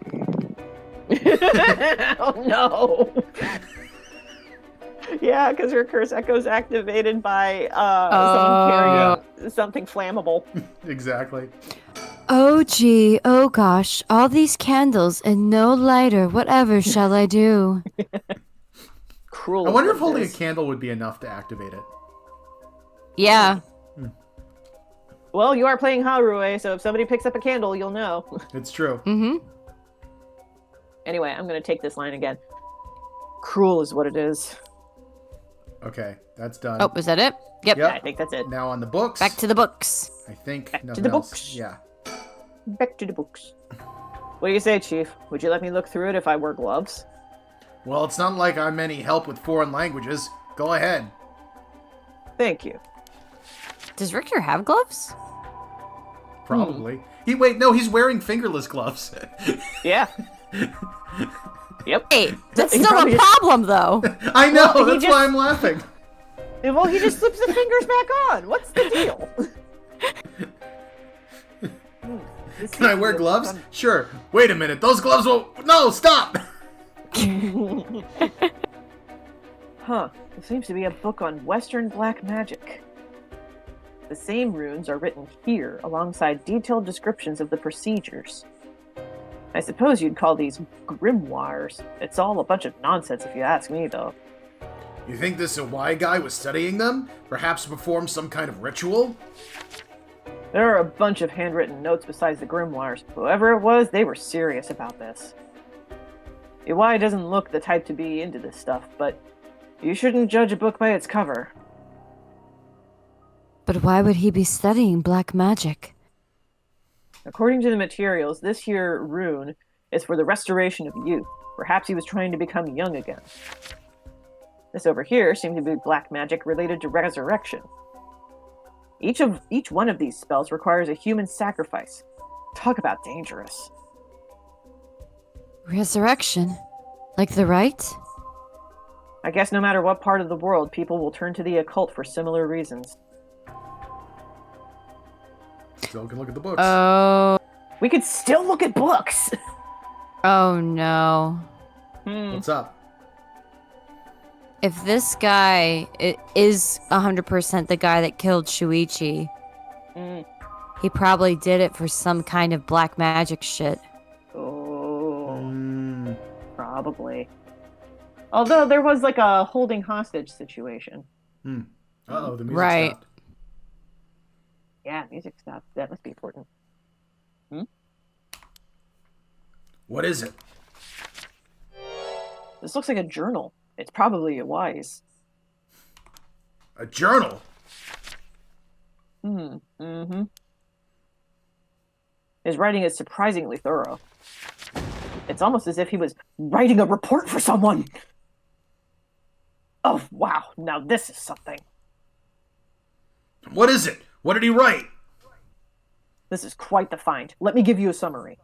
Speaker 3: Oh no! Yeah, because her curse echo's activated by someone carrying something flammable.
Speaker 1: Exactly.
Speaker 2: Oh gee, oh gosh, all these candles and no lighter. Whatever shall I do?
Speaker 3: Cruel.
Speaker 1: I wonder if
Speaker 3: it
Speaker 1: holding a
Speaker 3: is.
Speaker 1: candle would be enough to activate it.
Speaker 2: Yeah.
Speaker 3: Well, you are playing Harué, so if somebody picks up a candle, you'll know.
Speaker 1: It's true.
Speaker 2: Mm-hmm.
Speaker 3: Anyway, I'm gonna take this line again. Cruel is what it is.
Speaker 1: Okay, that's done.
Speaker 2: Oh, was that it? Yep.
Speaker 1: Yep.
Speaker 3: I think that's it.
Speaker 1: Now on the books.
Speaker 2: Back to the books.
Speaker 1: I think
Speaker 3: Back to
Speaker 1: nothing
Speaker 3: the
Speaker 1: else.
Speaker 3: books.
Speaker 1: Yeah.
Speaker 3: Back to the books. What do you say, Chief? Would you let me look through it if I wear gloves?
Speaker 1: Well, it's not like I'm any help with foreign languages. Go ahead.
Speaker 3: Thank you.
Speaker 2: Does Richter have gloves?
Speaker 1: Probably. He's wearing fingerless gloves.
Speaker 3: Yeah. Yep.
Speaker 2: Hey, that's
Speaker 3: He
Speaker 2: still
Speaker 3: probably
Speaker 2: a problem, though.
Speaker 1: I know,
Speaker 3: Well,
Speaker 1: that's why I'm laughing.
Speaker 3: Well, he just slips the fingers back on. What's the deal?
Speaker 1: Can I wear gloves? Sure. Wait a minute, those gloves will... No, stop!
Speaker 3: Huh. There seems to be a book on Western black magic. The same runes are written here, alongside detailed descriptions of the procedures. I suppose you'd call these grimoires. It's all a bunch of nonsense if you ask me, though.
Speaker 1: You think this Hawaii guy was studying them? Perhaps perform some kind of ritual?
Speaker 3: There are a bunch of handwritten notes besides the grimoires. Whoever it was, they were serious about this. Iwai doesn't look the type to be into this stuff, but you shouldn't judge a book by its cover.
Speaker 2: But why would he be studying black magic?
Speaker 3: According to the materials, this here rune is for the restoration of youth. Perhaps he was trying to become young again. This over here seemed to be black magic related to resurrection. Each one of these spells requires a human sacrifice. Talk about dangerous.
Speaker 2: Resurrection? Like the rite?
Speaker 3: I guess no matter what part of the world, people will turn to the occult for similar reasons.
Speaker 1: Still can look at the books.
Speaker 2: Oh.
Speaker 3: We could still look at books!
Speaker 2: Oh no.
Speaker 1: What's up?
Speaker 2: If this guy is 100% the guy that killed Shuichi, he probably did it for some kind of black magic shit.
Speaker 3: Oh. Probably. Although there was like a holding hostage situation.
Speaker 1: Uh-oh, the music
Speaker 2: Right.
Speaker 1: stopped.
Speaker 3: Yeah, music stopped. That must be important.
Speaker 1: What is it?
Speaker 3: This looks like a journal. It's probably a wise.
Speaker 1: A journal?
Speaker 3: His writing is surprisingly thorough. It's almost as if he was writing a report for someone. Oh, wow. Now this is something.
Speaker 1: What is it? What did he write?
Speaker 3: This is quite the find. Let me give you a summary.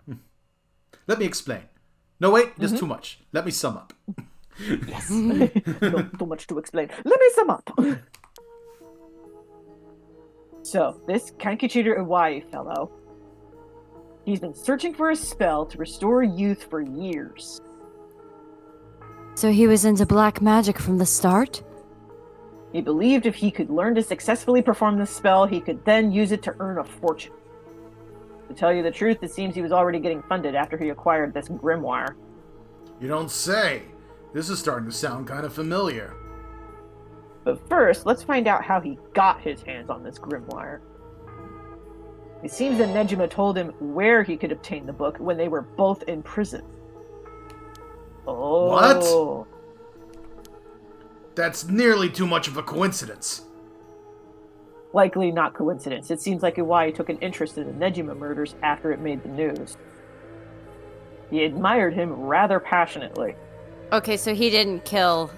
Speaker 1: Let me explain. No, wait, there's too much. Let me sum up.
Speaker 3: Yes. No, too much to explain. Let me sum up. So, this Kankichiro Iwai fellow, he's been searching for a spell to restore youth for years.
Speaker 2: So he was into black magic from the start?
Speaker 3: He believed if he could learn to successfully perform this spell, he could then use it to earn a fortune. To tell you the truth, it seems he was already getting funded after he acquired this grimoire.
Speaker 1: You don't say. This is starting to sound kind of familiar.
Speaker 3: But first, let's find out how he got his hands on this grimoire. It seems that Nejima told him where he could obtain the book when they were both in prison. Oh.
Speaker 1: What? That's nearly too much of a coincidence.
Speaker 3: Likely not coincidence. It seems like Iwai took an interest in the Nejima murders after it made the news. He admired him rather passionately.
Speaker 2: Okay, so he didn't kill...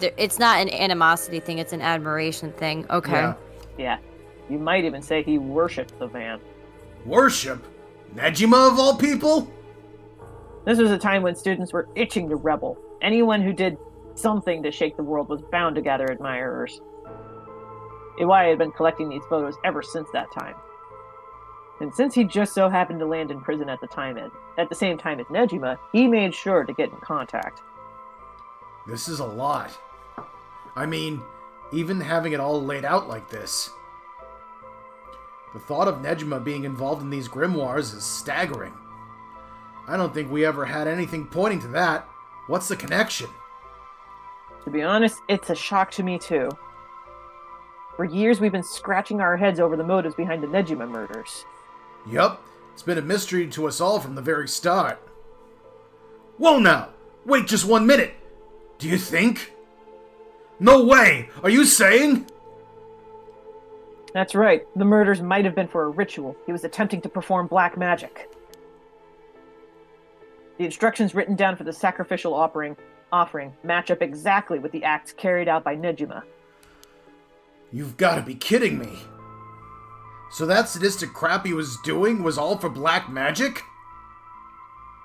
Speaker 2: It's not an animosity thing, it's an admiration thing. Okay.
Speaker 3: Yeah. You might even say he worshipped the man.
Speaker 1: Worship? Nejima of all people?
Speaker 3: This was a time when students were itching to rebel. Anyone who did something to shake the world was bound to gather admirers. Iwai had been collecting these photos ever since that time. And since he just so happened to land in prison at the same time as Nejima, he made sure to get in contact.
Speaker 1: This is a lot. I mean, even having it all laid out like this. The thought of Nejima being involved in these grimoires is staggering. I don't think we ever had anything pointing to that. What's the connection?
Speaker 3: To be honest, it's a shock to me too. For years we've been scratching our heads over the motives behind the Nejima murders.
Speaker 1: Yup, it's been a mystery to us all from the very start. Whoa now! Wait just 1 minute! Do you think? No way! Are you saying?
Speaker 3: That's right, the murders might have been for a ritual. He was attempting to perform black magic. The instructions written down for the sacrificial offering match up exactly with the acts carried out by Nejima.
Speaker 1: You've got to be kidding me. So that sadistic crap he was doing was all for black magic?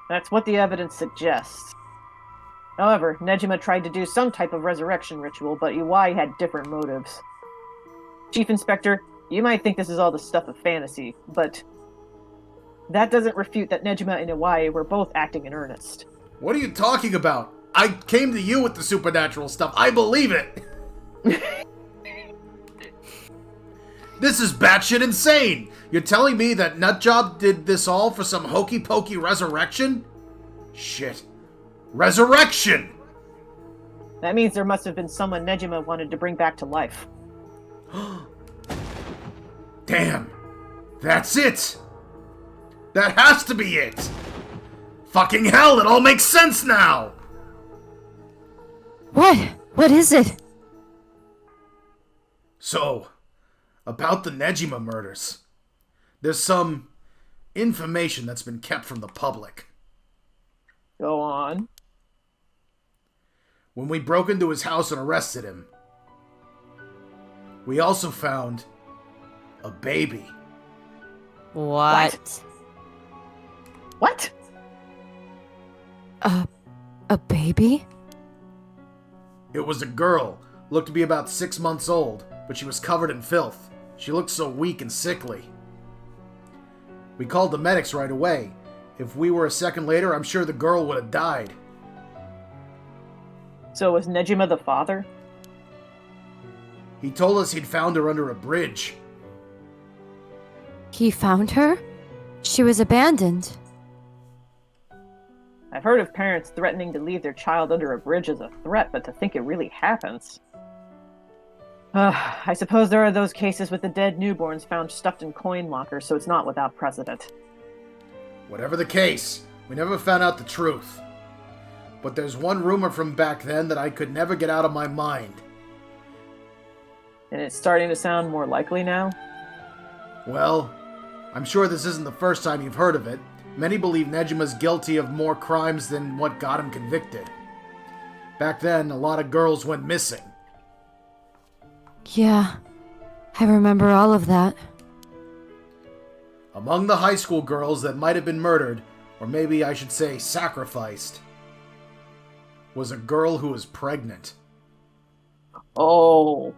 Speaker 3: That's what the evidence suggests. However, Nejima tried to do some type of resurrection ritual, but Iwai had different motives. Chief Inspector, you might think this is all the stuff of fantasy, but that doesn't refute that Nejima and Iwai were both acting in earnest.
Speaker 1: What are you talking about? I came to you with the supernatural stuff. I believe it. This is batshit insane. You're telling me that Nutjob did this all for some hokey-pokey resurrection? Shit. Resurrection!
Speaker 3: That means there must have been someone Nejima wanted to bring back to life.
Speaker 1: Damn. That's it. That has to be it. Fucking hell, it all makes sense now.
Speaker 2: What? What is it?
Speaker 1: So, about the Nejima murders. There's some information that's been kept from the public.
Speaker 3: Go on.
Speaker 1: When we broke into his house and arrested him, we also found a baby.
Speaker 2: What?
Speaker 3: What?
Speaker 2: A baby?
Speaker 1: It was a girl, looked to be about 6 months old, but she was covered in filth. She looked so weak and sickly. We called the medics right away. If we were a second later, I'm sure the girl would have died.
Speaker 3: So was Nejima the father?
Speaker 1: He told us he'd found her under a bridge.
Speaker 2: He found her? She was abandoned.
Speaker 3: I've heard of parents threatening to leave their child under a bridge as a threat, but to think it really happens. I suppose there are those cases with the dead newborns found stuffed in coin lockers, so it's not without precedent.
Speaker 1: Whatever the case, we never found out the truth. But there's one rumor from back then that I could never get out of my mind.
Speaker 3: And it's starting to sound more likely now?
Speaker 1: Well, I'm sure this isn't the first time you've heard of it. Many believe Nejima's guilty of more crimes than what got him convicted. Back then, a lot of girls went missing.
Speaker 2: Yeah, I remember all of that.
Speaker 1: Among the high school girls that might have been murdered, or maybe I should say sacrificed, was a girl who was pregnant.
Speaker 3: Oh.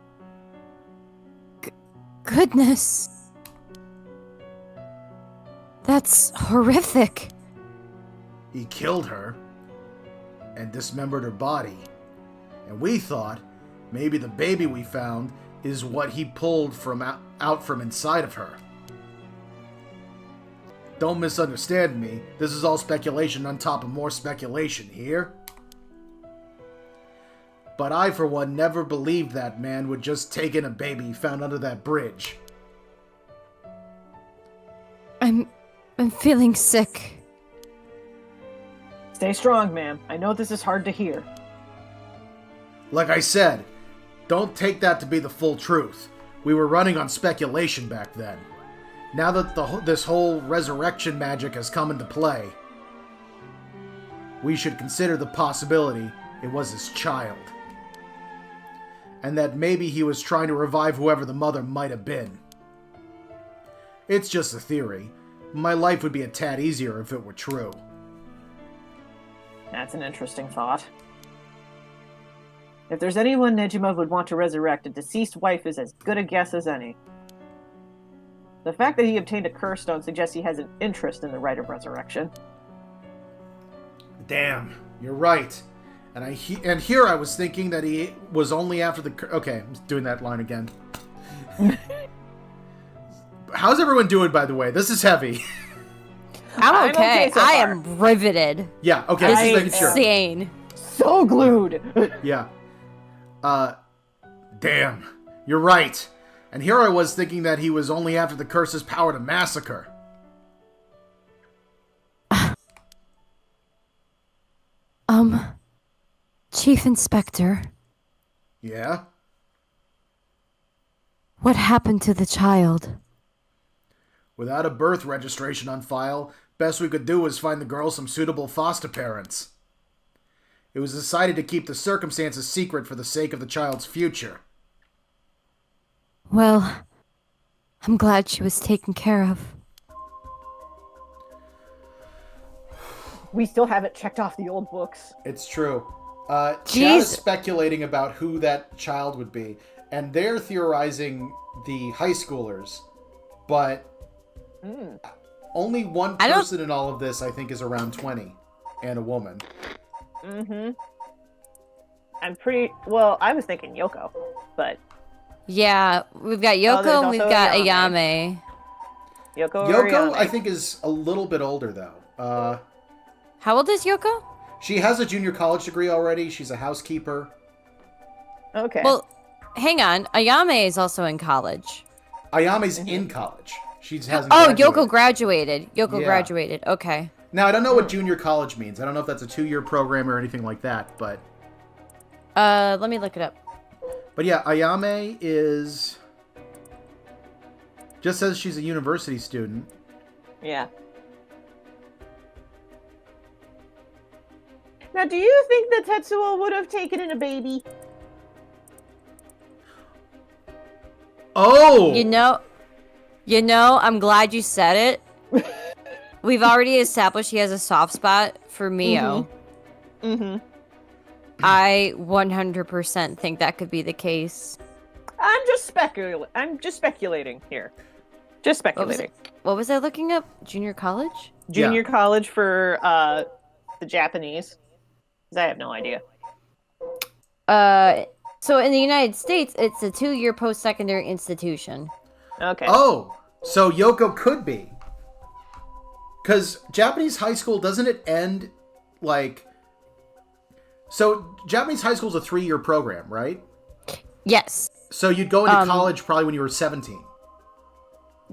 Speaker 2: Goodness. That's horrific.
Speaker 1: He killed her and dismembered her body. And we thought maybe the baby we found is what he pulled out from inside of her. Don't misunderstand me. This is all speculation on top of more speculation here. But I, for one, never believed that man would just take in a baby found under that bridge.
Speaker 2: I'm feeling sick.
Speaker 3: Stay strong, ma'am. I know this is hard to hear.
Speaker 1: Like I said, don't take that to be the full truth. We were running on speculation back then. Now that this whole resurrection magic has come into play, we should consider the possibility it was his child. And that maybe he was trying to revive whoever the mother might have been. It's just a theory. My life would be a tad easier if it were true.
Speaker 3: That's an interesting thought. If there's anyone Nejima would want to resurrect, a deceased wife is as good a guess as any. The fact that he obtained a curse stone suggests he has an interest in the rite of resurrection.
Speaker 1: Damn, you're right. And here I was thinking that he was only after the... Okay, I'm doing that line again. How's everyone doing, by the way? This is heavy.
Speaker 2: I'm okay.
Speaker 3: So
Speaker 2: I
Speaker 3: far.
Speaker 2: am riveted.
Speaker 1: Yeah, okay,
Speaker 2: This
Speaker 1: just
Speaker 2: is
Speaker 1: making sure.
Speaker 2: insane.
Speaker 3: So glued!
Speaker 1: Yeah. Damn. You're right. And here I was thinking that he was only after the curse's power to massacre.
Speaker 2: Chief Inspector,
Speaker 1: Yeah?
Speaker 2: what happened to the child?
Speaker 1: Without a birth registration on file, Best we could do was find the girl some suitable foster parents. It was decided to keep the circumstances secret for the sake of the child's future.
Speaker 2: Well, I'm glad she was taken care of.
Speaker 3: We still haven't checked off the old books.
Speaker 1: It's true. Chad is speculating about who that child would be, and they're theorizing the high schoolers, but only one person in all of this, I think, is around 20, and a woman.
Speaker 3: Mm-hmm. I was thinking Yoko, but...
Speaker 2: Yeah, we've got Yoko and we've got Ayame.
Speaker 3: Yoko,
Speaker 1: I think, is a little bit older, though.
Speaker 2: How old is Yoko?
Speaker 1: She has a junior college degree already. She's a housekeeper.
Speaker 3: Okay.
Speaker 2: Well, hang on. Ayame is also in college.
Speaker 1: Ayame's in college. She hasn't
Speaker 2: Yoko graduated. Graduated. Okay.
Speaker 1: Now, I don't know what junior college means. I don't know if that's a 2-year program or anything like that, but...
Speaker 2: let me look it up.
Speaker 1: But yeah, Ayame is... Just says she's a university student.
Speaker 3: Yeah. Now, do you think that Tetsuo would have taken in a baby?
Speaker 1: Oh!
Speaker 2: You know, I'm glad you said it. We've already established he has a soft spot for Mio.
Speaker 3: Mm-hmm.
Speaker 2: I 100% think that could be the case.
Speaker 3: I'm just speculating here. Just speculating.
Speaker 2: What was I looking up? Junior college?
Speaker 3: Junior college for the Japanese. 'Cause I have no idea.
Speaker 2: So in the United States, it's a 2-year post-secondary institution.
Speaker 3: Okay.
Speaker 1: Oh, so Yoko could be. Because Japanese high school, doesn't it end, like... So, Japanese high school is a 3-year program, right?
Speaker 2: Yes.
Speaker 1: So you'd go into college probably when you were 17.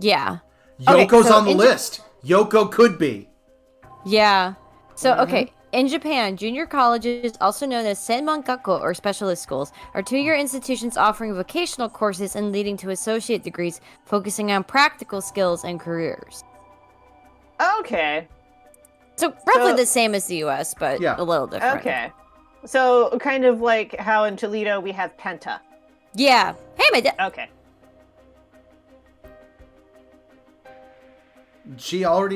Speaker 2: Yeah.
Speaker 1: Yoko's on the list. Yoko could be.
Speaker 2: Yeah. So, okay. In Japan, junior colleges, also known as Senmon-gakko or specialist schools, are 2-year institutions offering vocational courses and leading to associate degrees, focusing on practical skills and careers.
Speaker 3: Okay.
Speaker 2: So, roughly the same as the U.S., but a little different.
Speaker 3: Okay. So, kind of like how in Toledo we have Penta.
Speaker 2: Yeah. Hey, my dad.
Speaker 3: Okay.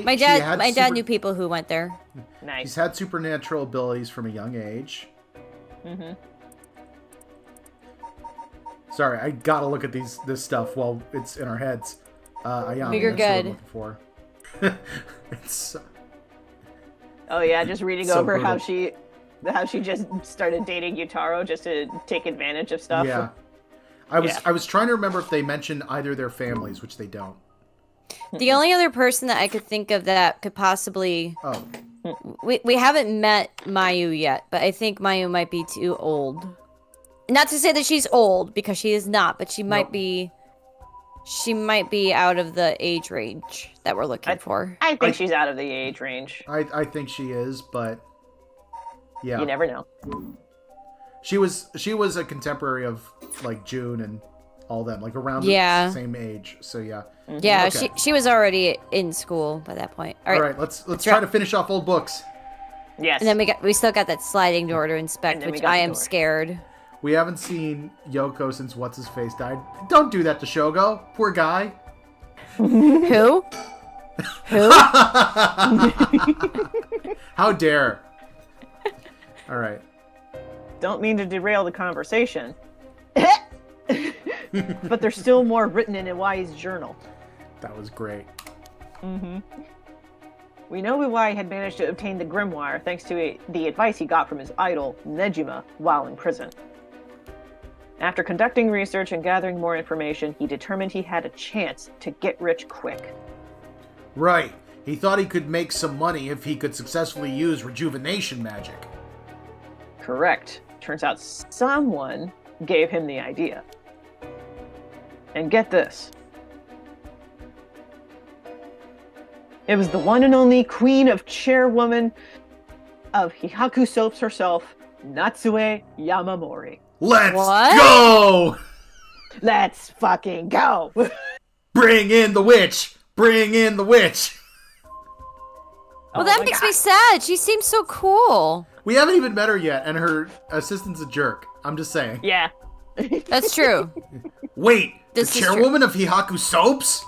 Speaker 2: My dad knew people who went there.
Speaker 3: Nice.
Speaker 1: She's had supernatural abilities from a young age.
Speaker 3: Mm-hmm.
Speaker 1: Sorry, I gotta look at this stuff while it's in our heads.
Speaker 2: You're good.
Speaker 1: It's.
Speaker 3: Oh yeah, just reading
Speaker 1: So
Speaker 3: over
Speaker 1: brutal.
Speaker 3: how she just started dating Yutaro just to take advantage of stuff.
Speaker 1: Yeah. I was trying to remember if they mentioned either their families, which they don't.
Speaker 2: The only other person that I could think of that could possibly...
Speaker 1: Oh.
Speaker 2: We haven't met Mayu yet, but I think Mayu might be too old. Not to say that she's old, because she is not, but she might be... She might be out of the age range that we're looking for.
Speaker 3: I think she's out of the age range.
Speaker 1: I think she is, but... Yeah.
Speaker 3: You never know.
Speaker 1: She was a contemporary of, like, June and all them, like, around the same age, so yeah.
Speaker 2: Yeah,
Speaker 1: Okay.
Speaker 2: she was already in school by that point.
Speaker 1: All right, let's try to finish off old books.
Speaker 3: Yes.
Speaker 2: And then we still got that sliding door to inspect, which I am scared.
Speaker 1: We haven't seen Yoko since What's-His-Face died. Don't do that to Shogo. Poor guy.
Speaker 2: Who? Who?
Speaker 1: How dare. All right.
Speaker 3: Don't mean to derail the conversation. But there's still more written in Iwai's journal.
Speaker 1: That was great.
Speaker 3: Mm-hmm. We know Iwai had managed to obtain the grimoire thanks to the advice he got from his idol, Nejima, while in prison. After conducting research and gathering more information, he determined he had a chance to get rich quick.
Speaker 1: Right. He thought he could make some money if he could successfully use rejuvenation magic.
Speaker 3: Correct. Turns out someone gave him the idea. And get this. It was the one and only queen of chairwoman of Hihaku Soaps herself, Natsue Yamamori.
Speaker 1: Let's go!
Speaker 3: Let's fucking go!
Speaker 1: Bring in the witch! Bring in the witch!
Speaker 2: Well, that makes me sad. She seems so cool.
Speaker 1: We haven't even met her yet, and her assistant's a jerk. I'm just saying.
Speaker 3: Yeah.
Speaker 2: That's true.
Speaker 1: Wait,
Speaker 2: This
Speaker 1: the
Speaker 2: is
Speaker 1: chairwoman of Hihaku Soaps?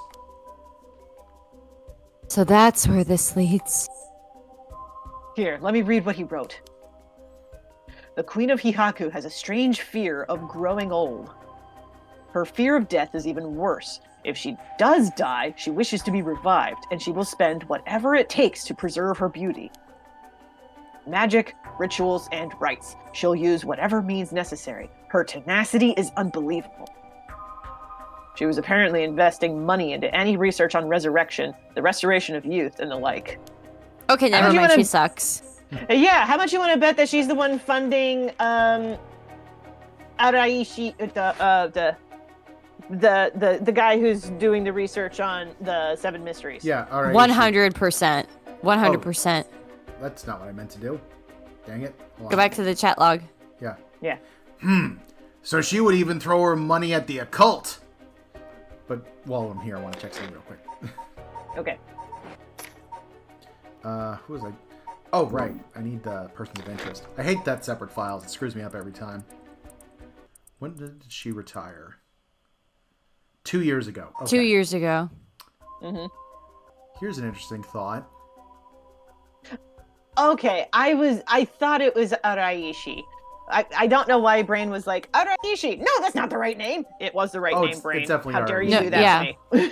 Speaker 2: So that's where this leads.
Speaker 3: Here, let me read what he wrote. The Queen of Hihaku has a strange fear of growing old. Her fear of death is even worse. If she does die, she wishes to be revived, and she will spend whatever it takes to preserve her beauty. Magic, rituals, and rites. She'll use whatever means necessary. Her tenacity is unbelievable. She was apparently investing money into any research on resurrection, the restoration of youth, and the like.
Speaker 2: Okay, never mind. She sucks.
Speaker 3: Yeah, how much you want to bet that she's the one funding Araishi, the guy who's doing the research on the 7 mysteries?
Speaker 1: Yeah, all right.
Speaker 2: 100%. 100%.
Speaker 1: That's not what I meant to do. Dang it.
Speaker 2: Go back to the chat log.
Speaker 1: Yeah.
Speaker 3: Yeah.
Speaker 1: So she would even throw her money at the occult. But while I'm here, I want to check something real quick.
Speaker 3: Okay.
Speaker 1: Who was I? Oh, right. I need the persons of interest. I hate that separate files. It screws me up every time. When did she retire? 2 years ago. Okay.
Speaker 2: 2 years ago.
Speaker 3: Mm-hmm.
Speaker 1: Here's an interesting thought.
Speaker 3: Okay, I thought it was Araishi. I don't know why brain was like, Araishi! No, that's not the right name! It was the right name, brain.
Speaker 1: It's definitely
Speaker 3: How dare you
Speaker 1: Araishi.
Speaker 3: do that to me?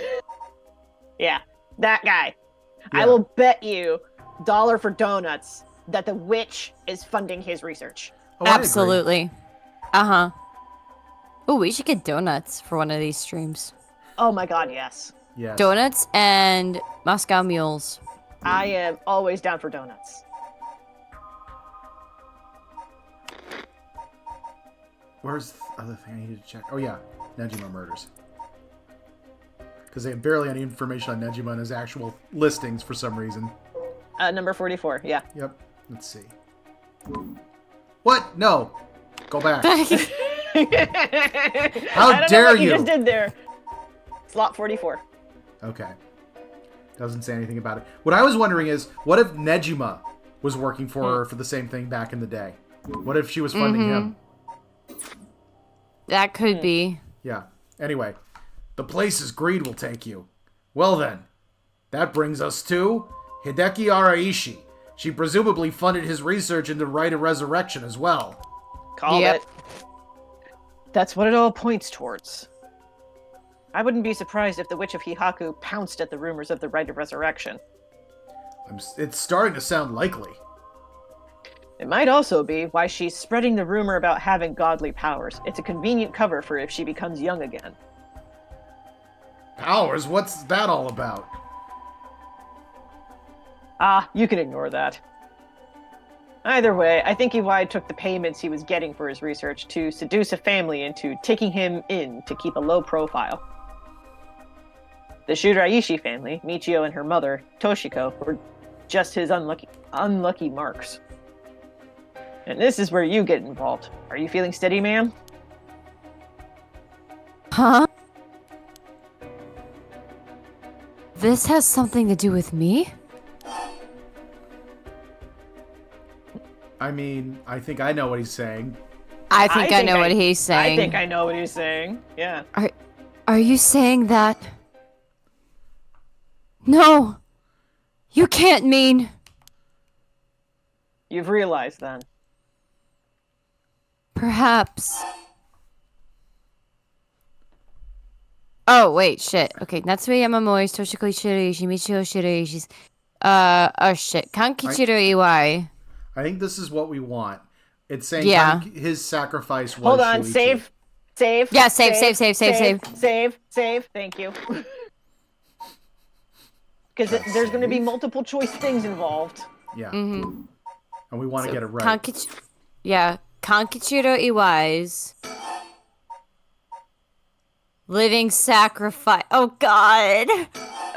Speaker 3: Yeah, that guy. Yeah. I will bet you $1 for donuts that the witch is funding his research.
Speaker 1: Oh,
Speaker 2: absolutely. Uh-huh. Oh, we should get donuts for one of these streams.
Speaker 3: Oh my god, yes.
Speaker 1: Yes.
Speaker 2: Donuts and Moscow mules.
Speaker 3: I am always down for donuts.
Speaker 1: Where's the other thing I needed to check? Oh, yeah. Nejima murders. Because they have barely any information on Nejima and his actual listings for some reason.
Speaker 3: Number 44, yeah.
Speaker 1: Yep. Let's see. What? No. Go back. How dare
Speaker 3: what
Speaker 1: you?
Speaker 3: You just did there. Slot 44.
Speaker 1: Okay. Doesn't say anything about it. What I was wondering is, what if Nejima was working for her for the same thing back in the day? What if she was funding him?
Speaker 2: That could be.
Speaker 1: Yeah. Anyway, the places greed will take you. Well then, that brings us to Hideki Araishi. She presumably funded his research into Rite of Resurrection as well.
Speaker 3: Called it. That's what it all points towards. I wouldn't be surprised if the Witch of Hihaku pounced at the rumors of the Rite of Resurrection.
Speaker 1: It's starting to sound likely.
Speaker 3: It might also be why she's spreading the rumor about having godly powers. It's a convenient cover for if she becomes young again.
Speaker 1: Powers? What's that all about?
Speaker 3: Ah, you can ignore that. Either way, I think Iwai took the payments he was getting for his research to seduce a family into taking him in to keep a low profile. The Shuraishi family, Michio and her mother, Toshiko, were just his unlucky marks. And this is where you get involved. Are you feeling steady, ma'am?
Speaker 2: Huh? This has something to do with me?
Speaker 1: I mean, I think I know what he's saying.
Speaker 2: I think I know what he's saying.
Speaker 3: I think I know what he's saying. Yeah.
Speaker 2: Are you saying that? No! You can't mean...
Speaker 3: You've realized then.
Speaker 2: Perhaps. Oh, wait, shit. Okay, Natsue Yamamoi's Toshiko Shiraishi, Michio Shiraishi's... oh shit. Kankichiro Iwai.
Speaker 1: I think this is what we want. It's saying his sacrifice was
Speaker 3: Hold on,
Speaker 1: Shuichi.
Speaker 3: save.
Speaker 2: Yeah, save.
Speaker 3: Save. Thank you. Because there's going to be multiple choice things involved.
Speaker 1: Yeah. Mm-hmm. And we want to get it right.
Speaker 2: Kankichiro Iwai's living sacrifice. Oh God.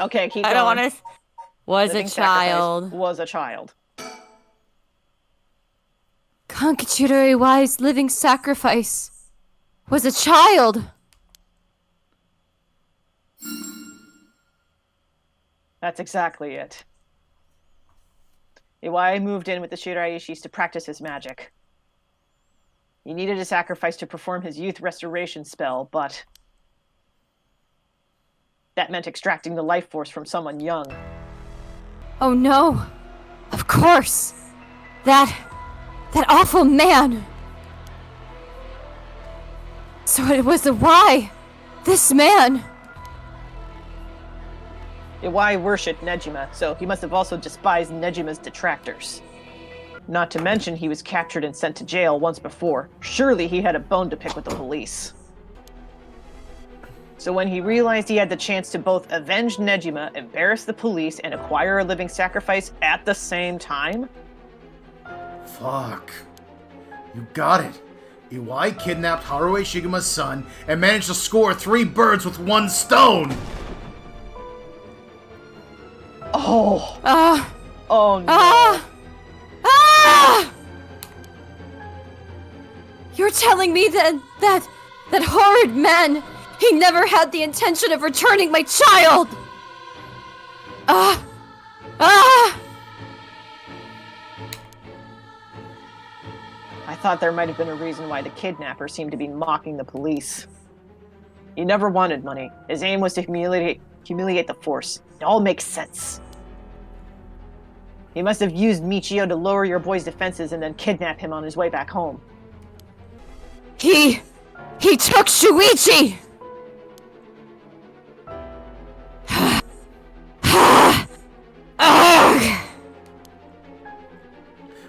Speaker 3: Okay, keep going.
Speaker 2: I don't want to. Was
Speaker 3: living
Speaker 2: a child.
Speaker 3: Was a child.
Speaker 2: Kankichiro Iwai's living sacrifice was a child.
Speaker 3: That's exactly it. Iwai moved in with the Shiraishis to practice his magic. He needed a sacrifice to perform his youth restoration spell, but that meant extracting the life force from someone young.
Speaker 2: Oh no! Of course! That awful man! So it was Iwai! This man!
Speaker 3: Iwai worshipped Nejima, so he must have also despised Nejima's detractors. Not to mention he was captured and sent to jail once before. Surely he had a bone to pick with the police. So when he realized he had the chance to both avenge Nejima, embarrass the police, and acquire a living sacrifice at the same time...
Speaker 1: Fuck. You got it. Iwai kidnapped Haruo Shigima's son and managed to score 3 birds with 1 stone!
Speaker 3: Oh! Oh no.
Speaker 2: You're telling me that horrid man, he never had the intention of returning my child!
Speaker 3: I thought there might have been a reason why the kidnapper seemed to be mocking the police. He never wanted money. His aim was to humiliate the force. It all makes sense. He must have used Michio to lower your boy's defenses and then kidnap him on his way back home.
Speaker 2: He took Shuichi!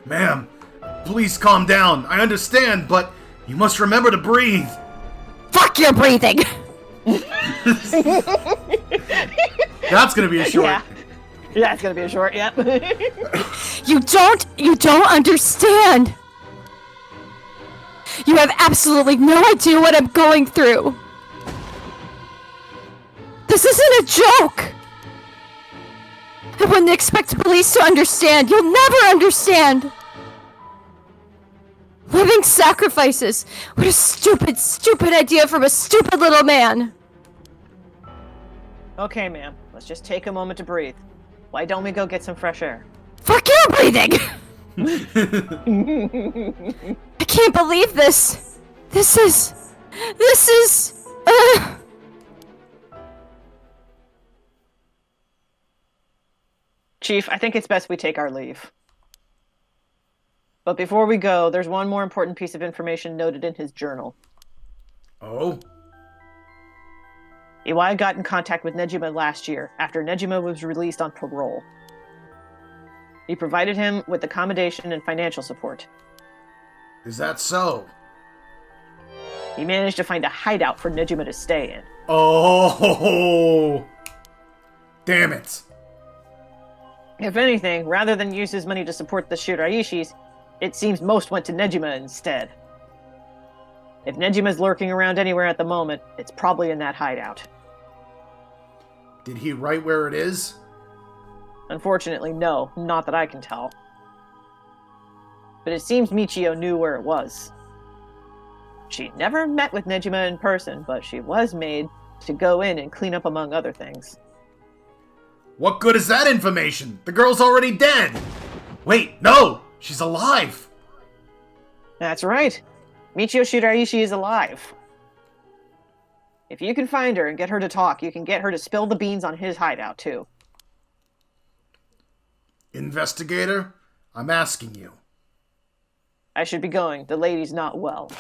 Speaker 1: Ma'am, please calm down. I understand, but you must remember to breathe.
Speaker 2: Fuck your breathing!
Speaker 1: That's gonna be a short.
Speaker 3: Yeah. That's gonna be a short, yep.
Speaker 2: You don't understand! You have absolutely no idea what I'm going through! This isn't a joke! I wouldn't expect police to understand. You'll never understand! Living sacrifices! What a stupid, stupid idea from a stupid little man!
Speaker 3: Okay, ma'am. Let's just take a moment to breathe. Why don't we go get some fresh air?
Speaker 2: Fuck your breathing! I can't believe this! This is...
Speaker 3: Chief, I think it's best we take our leave. But before we go, there's one more important piece of information noted in his journal.
Speaker 1: Oh?
Speaker 3: Iwai got in contact with Nejima last year, after Nejima was released on parole. He provided him with accommodation and financial support.
Speaker 1: Is that so?
Speaker 3: He managed to find a hideout for Nejima to stay in.
Speaker 1: Oh! Damn it.
Speaker 3: If anything, rather than use his money to support the Shiraishis, it seems most went to Nejima instead. If Nejima's lurking around anywhere at the moment, it's probably in that hideout.
Speaker 1: Did he write where it is?
Speaker 3: Unfortunately, no, not that I can tell. But it seems Michio knew where it was. She never met with Nejima in person, but she was made to go in and clean up among other things.
Speaker 1: What good is that information? The girl's already dead! Wait, no! She's alive!
Speaker 3: That's right. Michio Shiraishi is alive. If you can find her and get her to talk, you can get her to spill the beans on his hideout, too.
Speaker 1: Investigator, I'm asking you.
Speaker 3: I should be going. The lady's not well.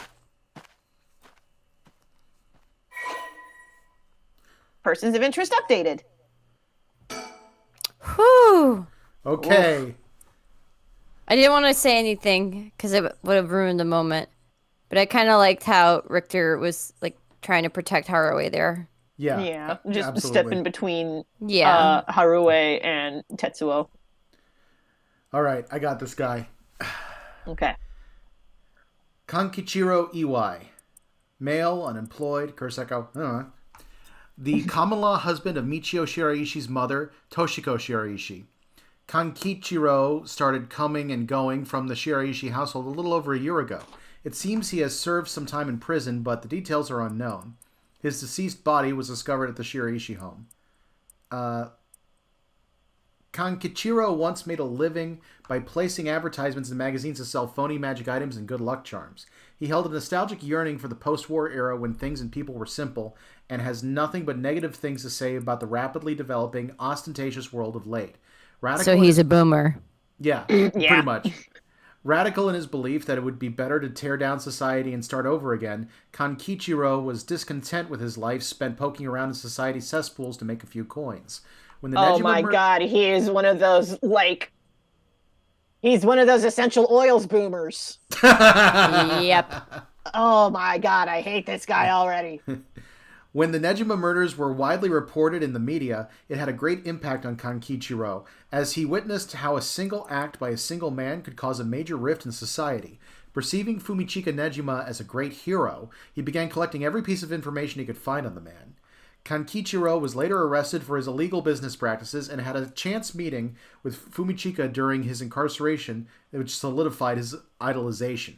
Speaker 3: Persons of interest updated.
Speaker 2: Whew!
Speaker 1: Okay.
Speaker 3: Oof.
Speaker 2: I didn't want to say anything, because it would have ruined the moment. But I kind of liked how Richter was, like, trying to protect Haruo there.
Speaker 1: Yeah.
Speaker 3: Yeah, just
Speaker 1: absolutely.
Speaker 3: stepping between Haruo and Tetsuo.
Speaker 1: Alright, I got this guy.
Speaker 3: Okay.
Speaker 1: Kankichiro Iwai. Male, unemployed, Kurseko. The common law husband of Michio Shiraishi's mother, Toshiko Shiraishi. Kankichiro started coming and going from the Shiraishi household a little over a year ago. It seems he has served some time in prison, but the details are unknown. His deceased body was discovered at the Shiraishi home. Kankichiro once made a living by placing advertisements in magazines to sell phony magic items and good luck charms. He held a nostalgic yearning for the post-war era when things and people were simple, and has nothing but negative things to say about the rapidly developing, ostentatious world of late.
Speaker 2: So he's a boomer.
Speaker 1: Yeah, pretty much. Radical in his belief that it would be better to tear down society and start over again, Kankichiro was discontent with his life spent poking around in society's cesspools to make a few coins. When the
Speaker 3: God, he is one of those, he's one of those essential oils boomers.
Speaker 2: Yep.
Speaker 3: Oh my God, I hate this guy already.
Speaker 1: When the Nejima murders were widely reported in the media, it had a great impact on Kankichiro, as he witnessed how a single act by a single man could cause a major rift in society. Perceiving Fumichika Nejima as a great hero, he began collecting every piece of information he could find on the man. Kankichiro was later arrested for his illegal business practices and had a chance meeting with Fumichika during his incarceration, which solidified his idolization.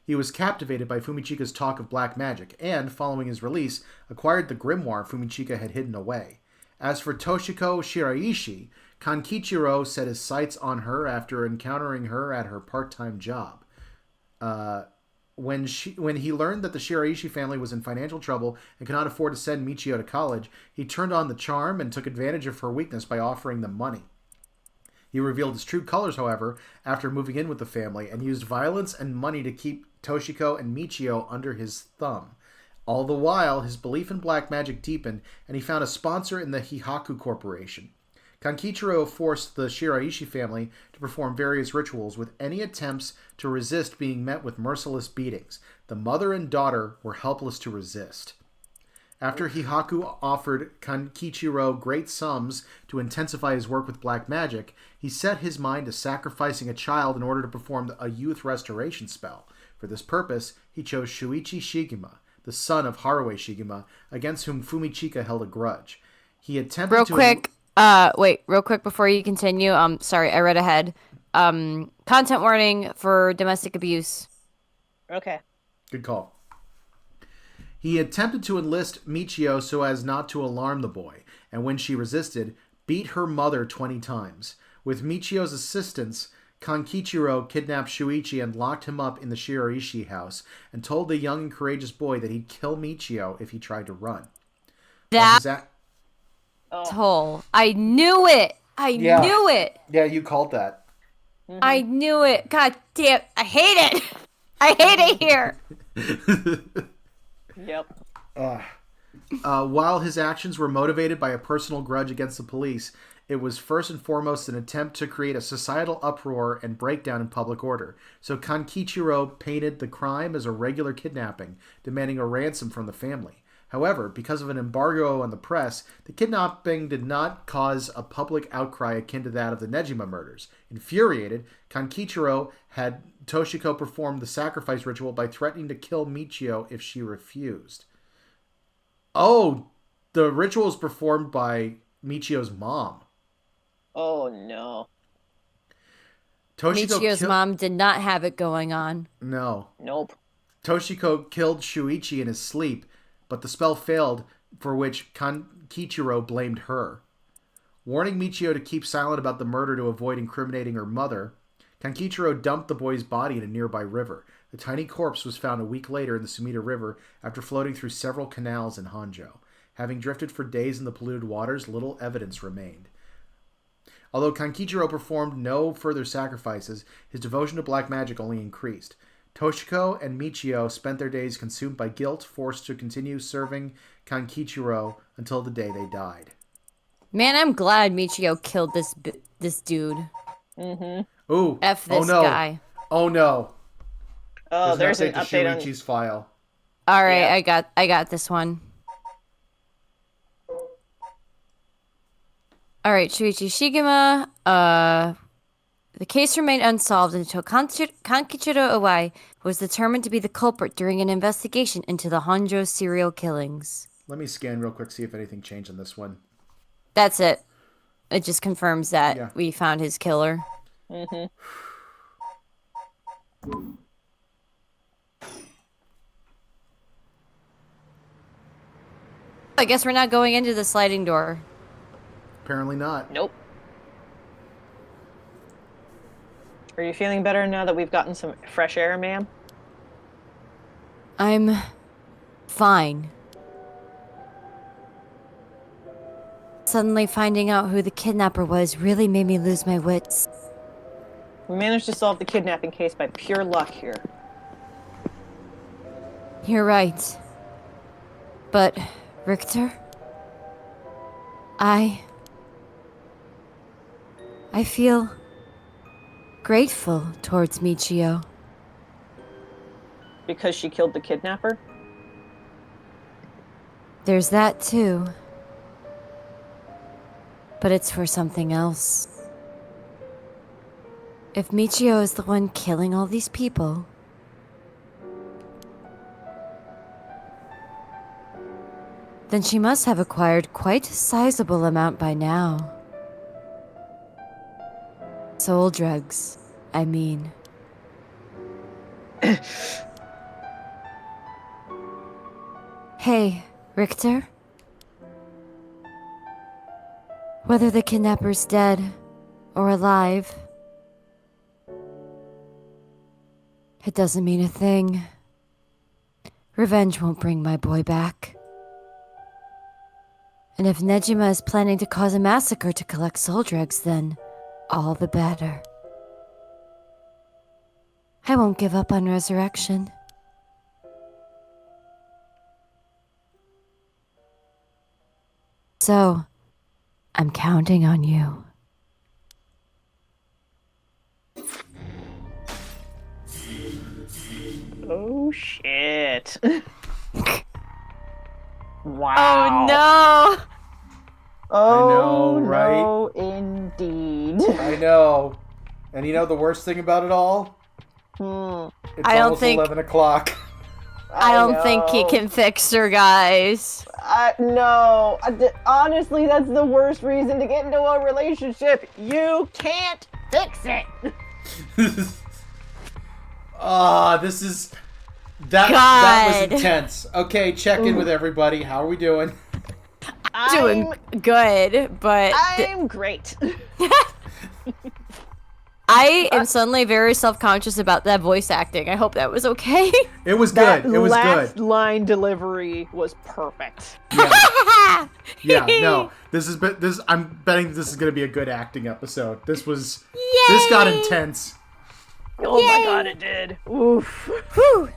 Speaker 1: He was captivated by Fumichika's talk of black magic and, following his release, acquired the grimoire Fumichika had hidden away. As for Toshiko Shiraishi, Kankichiro set his sights on her after encountering her at her part-time job. When he learned that the Shiraishi family was in financial trouble and could not afford to send Michio to college, he turned on the charm and took advantage of her weakness by offering them money. He revealed his true colors, however, after moving in with the family, and used violence and money to keep Toshiko and Michio under his thumb. All the while, his belief in black magic deepened, and he found a sponsor in the Hihaku Corporation. Kankichiro forced the Shiraishi family to perform various rituals, with any attempts to resist being met with merciless beatings. The mother and daughter were helpless to resist. After Hihaku offered Kankichiro great sums to intensify his work with black magic, he set his mind to sacrificing a child in order to perform a youth restoration spell. For this purpose, he chose Shuichi Shigema, the son of Haruo Shigema, against whom Fumichika held a grudge. He attempted
Speaker 2: real quick before you continue. Sorry, I read ahead. Content warning for domestic abuse.
Speaker 3: Okay.
Speaker 1: Good call. He attempted to enlist Michio so as not to alarm the boy, and when she resisted, beat her mother 20 times. With Michio's assistance, Kankichiro kidnapped Shuichi and locked him up in the Shiraishi house, and told the young and courageous boy that he'd kill Michio if he tried to run.
Speaker 2: Toll. I knew it! I knew it!
Speaker 1: Yeah, you called that.
Speaker 3: Mm-hmm.
Speaker 2: I knew it! God damn, I hate it! I hate it here!
Speaker 3: Yep.
Speaker 1: While his actions were motivated by a personal grudge against the police, it was first and foremost an attempt to create a societal uproar and breakdown in public order. So Kankichiro painted the crime as a regular kidnapping, demanding a ransom from the family. However, because of an embargo on the press, the kidnapping did not cause a public outcry akin to that of the Nejima murders. Infuriated, Kankichiro had Toshiko perform the sacrifice ritual by threatening to kill Michio if she refused. Oh, the ritual was performed by Michio's mom.
Speaker 3: Oh, no.
Speaker 2: Michio's mom did not have it going on.
Speaker 1: No.
Speaker 3: Nope.
Speaker 1: Toshiko killed Shuichi in his sleep, but the spell failed, for which Kankichiro blamed her. Warning Michio to keep silent about the murder to avoid incriminating her mother, Kankichiro dumped the boy's body in a nearby river. The tiny corpse was found a week later in the Sumida River after floating through several canals in Honjo. Having drifted for days in the polluted waters, little evidence remained. Although Kankichiro performed no further sacrifices, his devotion to black magic only increased. Toshiko and Michio spent their days consumed by guilt, forced to continue serving Kankichiro until the day they died.
Speaker 2: Man, I'm glad Michio killed this dude.
Speaker 3: Mm-hmm.
Speaker 1: Ooh.
Speaker 2: F this guy.
Speaker 1: Oh no.
Speaker 3: Oh, there's an update on
Speaker 1: Shuichi's file.
Speaker 2: All right, yeah. I got this one. All right, Shuichi Shigema. The case remained unsolved until Kankichiro Iwai was determined to be the culprit during an investigation into the Honjo serial killings.
Speaker 1: Let me scan real quick, see if anything changed on this one.
Speaker 2: That's it. It just confirms that we found his killer.
Speaker 3: Mm-hmm.
Speaker 2: I guess we're not going into the sliding door.
Speaker 1: Apparently not.
Speaker 3: Nope. Are you feeling better now that we've gotten some fresh air, ma'am?
Speaker 2: I'm fine. Suddenly finding out who the kidnapper was really made me lose my wits.
Speaker 3: We managed to solve the kidnapping case by pure luck here.
Speaker 2: You're right. But, Richter? I feel grateful towards Michio.
Speaker 3: Because she killed the kidnapper?
Speaker 2: There's that too. But it's for something else. If Michio is the one killing all these people, then she must have acquired quite a sizable amount by now. Soul drugs, I mean. Hey, Richter? Whether the kidnapper's dead or alive, it doesn't mean a thing. Revenge won't bring my boy back. And if Nejima is planning to cause a massacre to collect soul drugs, then all the better. I won't give up on resurrection. So, I'm counting on you.
Speaker 3: Oh, shit. Wow.
Speaker 2: Oh no!
Speaker 3: Oh,
Speaker 1: I know, right?
Speaker 3: no, indeed.
Speaker 1: I know. And you know the worst thing about it all?
Speaker 3: Hmm.
Speaker 1: It's
Speaker 2: I don't
Speaker 1: almost
Speaker 2: think-
Speaker 1: 11 o'clock.
Speaker 2: I don't think he can fix her, guys.
Speaker 3: No. Honestly, that's the worst reason to get into a relationship. You can't fix it.
Speaker 1: This is... That was
Speaker 2: God.
Speaker 1: intense. Okay, check in with everybody. How are we doing?
Speaker 2: Doing good, but
Speaker 3: I'm great.
Speaker 2: I am suddenly very self-conscious about that voice acting. I hope that was okay.
Speaker 1: It was
Speaker 3: That
Speaker 1: good. It was
Speaker 3: last
Speaker 1: good.
Speaker 3: line delivery was perfect.
Speaker 1: Yeah. Yeah, no. I'm betting this is going to be a good acting episode. This got intense.
Speaker 3: Oh my god, it did. Oof.
Speaker 2: Whew.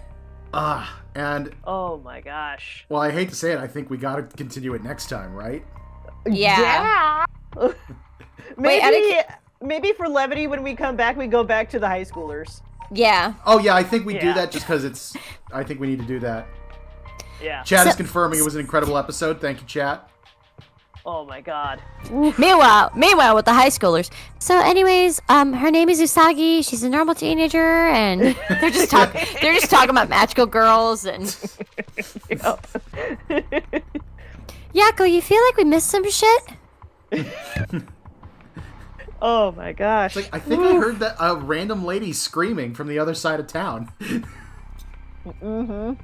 Speaker 1: And
Speaker 3: Oh my gosh.
Speaker 1: well, I hate to say it, I think we got to continue it next time, right?
Speaker 2: Yeah.
Speaker 3: Maybe for levity, when we come back, we go back to the high schoolers.
Speaker 2: Yeah.
Speaker 1: Oh yeah, I think we do
Speaker 3: Yeah.
Speaker 1: that just because I think we need to do that.
Speaker 3: Yeah.
Speaker 1: Chat is confirming it was an incredible episode. Thank you, chat.
Speaker 3: Oh my god.
Speaker 2: Meanwhile, with the high schoolers. So, anyways, her name is Usagi. She's a normal teenager, and they're just talking about magical girls and. Yako, you feel like we missed some shit?
Speaker 3: Oh my gosh.
Speaker 1: It's like I think I heard that a random lady screaming from the other side of town.
Speaker 3: Mm-hmm.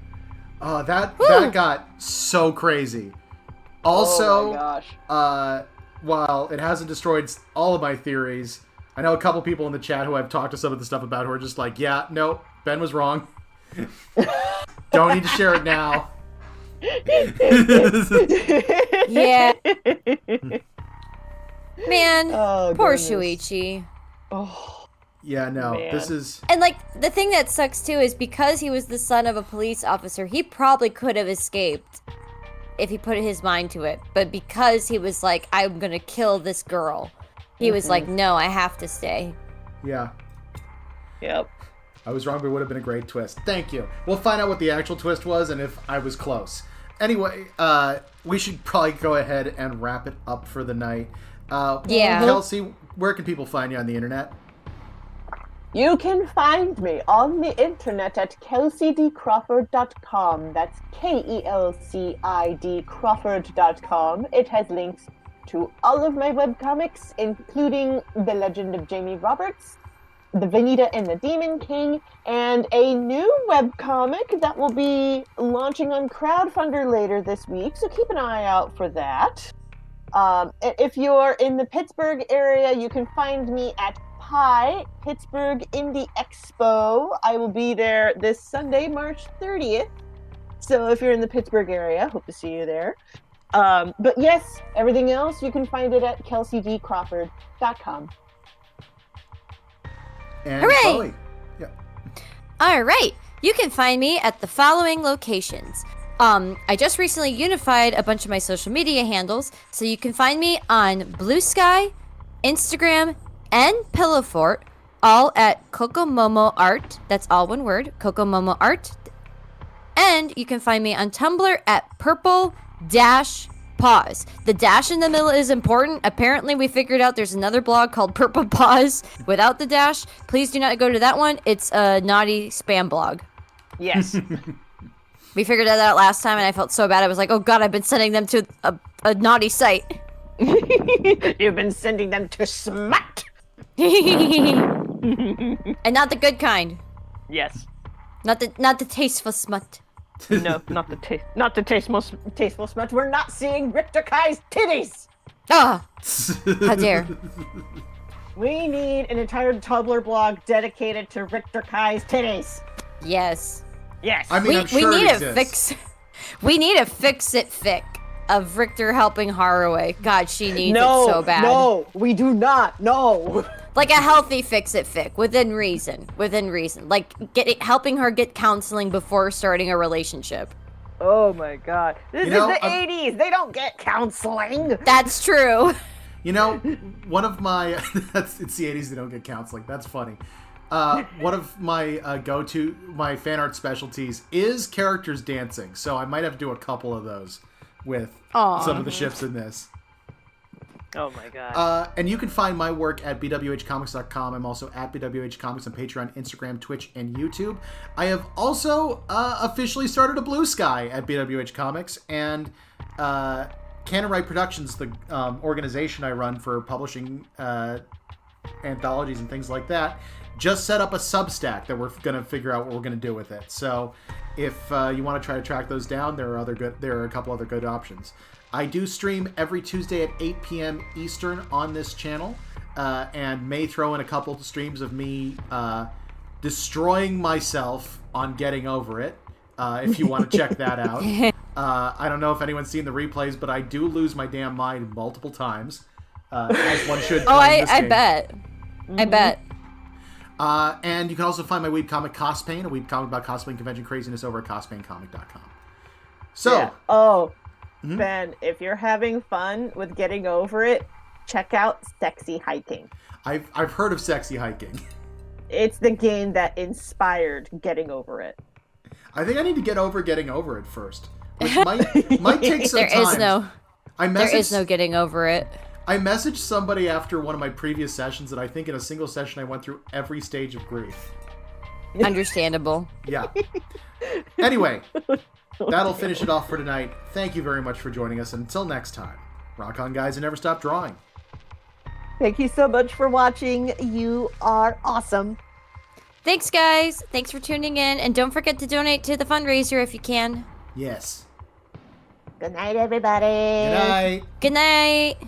Speaker 1: Oh, that got so crazy. Also,
Speaker 3: oh my gosh.
Speaker 1: while it hasn't destroyed all of my theories, I know a couple people in the chat who I've talked to some of the stuff about who are just like, yeah, no, Ben was wrong. Don't need to share it now.
Speaker 2: Yeah. Man,
Speaker 3: Oh,
Speaker 2: poor
Speaker 3: goodness.
Speaker 2: Shuichi.
Speaker 3: Oh,
Speaker 1: Yeah, no,
Speaker 3: Man.
Speaker 1: this is...
Speaker 2: And, like, the thing that sucks, too, is because he was the son of a police officer, he probably could have escaped if he put his mind to it. But because he was like, I'm gonna kill this girl, he was like, no, I have to stay.
Speaker 1: Yeah.
Speaker 3: yep.
Speaker 1: I was wrong, but it would have been a great twist. Thank you. We'll find out what the actual twist was and if I was close. Anyway, we should probably go ahead and wrap it up for the night.
Speaker 2: Yeah.
Speaker 1: Kelsey, where can people find you on the internet?
Speaker 3: You can find me on the internet at KelciDCrawford.com. That's KelCid Crawford.com. It has links to all of my webcomics, including The Legend of Jamie Roberts, The Vanita and the Demon King, and a new webcomic that will be launching on Crowdfunder later this week, so keep an eye out for that. If you're in the Pittsburgh area, you can find me at Pie Pittsburgh Indie Expo. I will be there this Sunday, March 30th. So if you're in the Pittsburgh area, hope to see you there. But yes, everything else, you can find it at KelciDCrofford.com.
Speaker 1: And
Speaker 2: Hooray!
Speaker 1: Chloe. Yeah.
Speaker 2: All right. You can find me at the following locations. I just recently unified a bunch of my social media handles, so you can find me on Blue Sky, Instagram, and Pillow Fort, all at cocomomoart. That's all one word, cocomomoart. And you can find me on Tumblr at purple-pause. The dash in the middle is important. Apparently, we figured out there's another blog called Purple Pause without the dash. Please do not go to that one. It's a naughty spam blog.
Speaker 3: Yes.
Speaker 2: We figured that out last time, and I felt so bad. I was like, oh god, I've been sending them to a naughty site.
Speaker 3: You've been sending them to smut.
Speaker 2: And not the good kind.
Speaker 3: Yes.
Speaker 2: Not the tasteful smut.
Speaker 3: No, not the tasteful smut. We're not seeing Richter Kai's titties.
Speaker 2: Ah! How dare.
Speaker 3: We need an entire Tumblr blog dedicated to Richter Kai's titties.
Speaker 2: Yes.
Speaker 3: Yes.
Speaker 1: I mean, I'm sure
Speaker 2: we need
Speaker 1: it exists.
Speaker 2: We need a fix-it fic of Richter helping Haraway. God, she needs it so bad.
Speaker 3: No, we do not. No.
Speaker 2: Like a healthy fix-it fic, within reason. Like helping her get counseling before starting a relationship.
Speaker 3: Oh my god. This
Speaker 1: You know,
Speaker 3: is the 80s. They don't get counseling.
Speaker 2: That's true.
Speaker 1: You know, one of my... it's the 80s, they don't get counseling. That's funny. One of my my fan art specialties is characters dancing, so I might have to do a couple of those with some of the ships in this.
Speaker 3: Oh my god.
Speaker 1: And you can find my work at BWHComics.com. I'm also at BWHComics on Patreon, Instagram, Twitch, and YouTube. I have also officially started a Blue Sky at BWHComics, and Canon Write Productions, the organization I run for publishing anthologies and things like that, just set up a Substack that we're going to figure out what we're going to do with it. So if you want to try to track those down, there are a couple other good options. I do stream every Tuesday at 8 p.m. Eastern on this channel, and may throw in a couple of streams of me destroying myself on Getting Over It, if you want to check that out. I don't know if anyone's seen the replays, but I do lose my damn mind multiple times, as one should.
Speaker 2: I bet. Mm-hmm. I bet.
Speaker 1: And you can also find my webcomic Cospain, a webcomic about cosplay convention craziness, over at cospaigncomic.com. So,
Speaker 3: yeah. Oh, Ben, if you're having fun with Getting Over It, check out Sexy Hiking.
Speaker 1: I've heard of Sexy Hiking.
Speaker 3: It's the game that inspired Getting Over It.
Speaker 1: I think I need to get over Getting Over It first, which might take some time.
Speaker 2: There is no getting over it.
Speaker 1: I messaged somebody after one of my previous sessions that I think in a single session I went through every stage of grief.
Speaker 2: Understandable.
Speaker 1: Yeah. Anyway, that'll finish it off for tonight. Thank you very much for joining us. Until next time, rock on, guys, and never stop drawing.
Speaker 3: Thank you so much for watching. You are awesome.
Speaker 2: Thanks, guys. Thanks for tuning in. And don't forget to donate to the fundraiser if you can.
Speaker 1: Yes.
Speaker 3: Good night, everybody.
Speaker 1: Good night.
Speaker 2: Good night.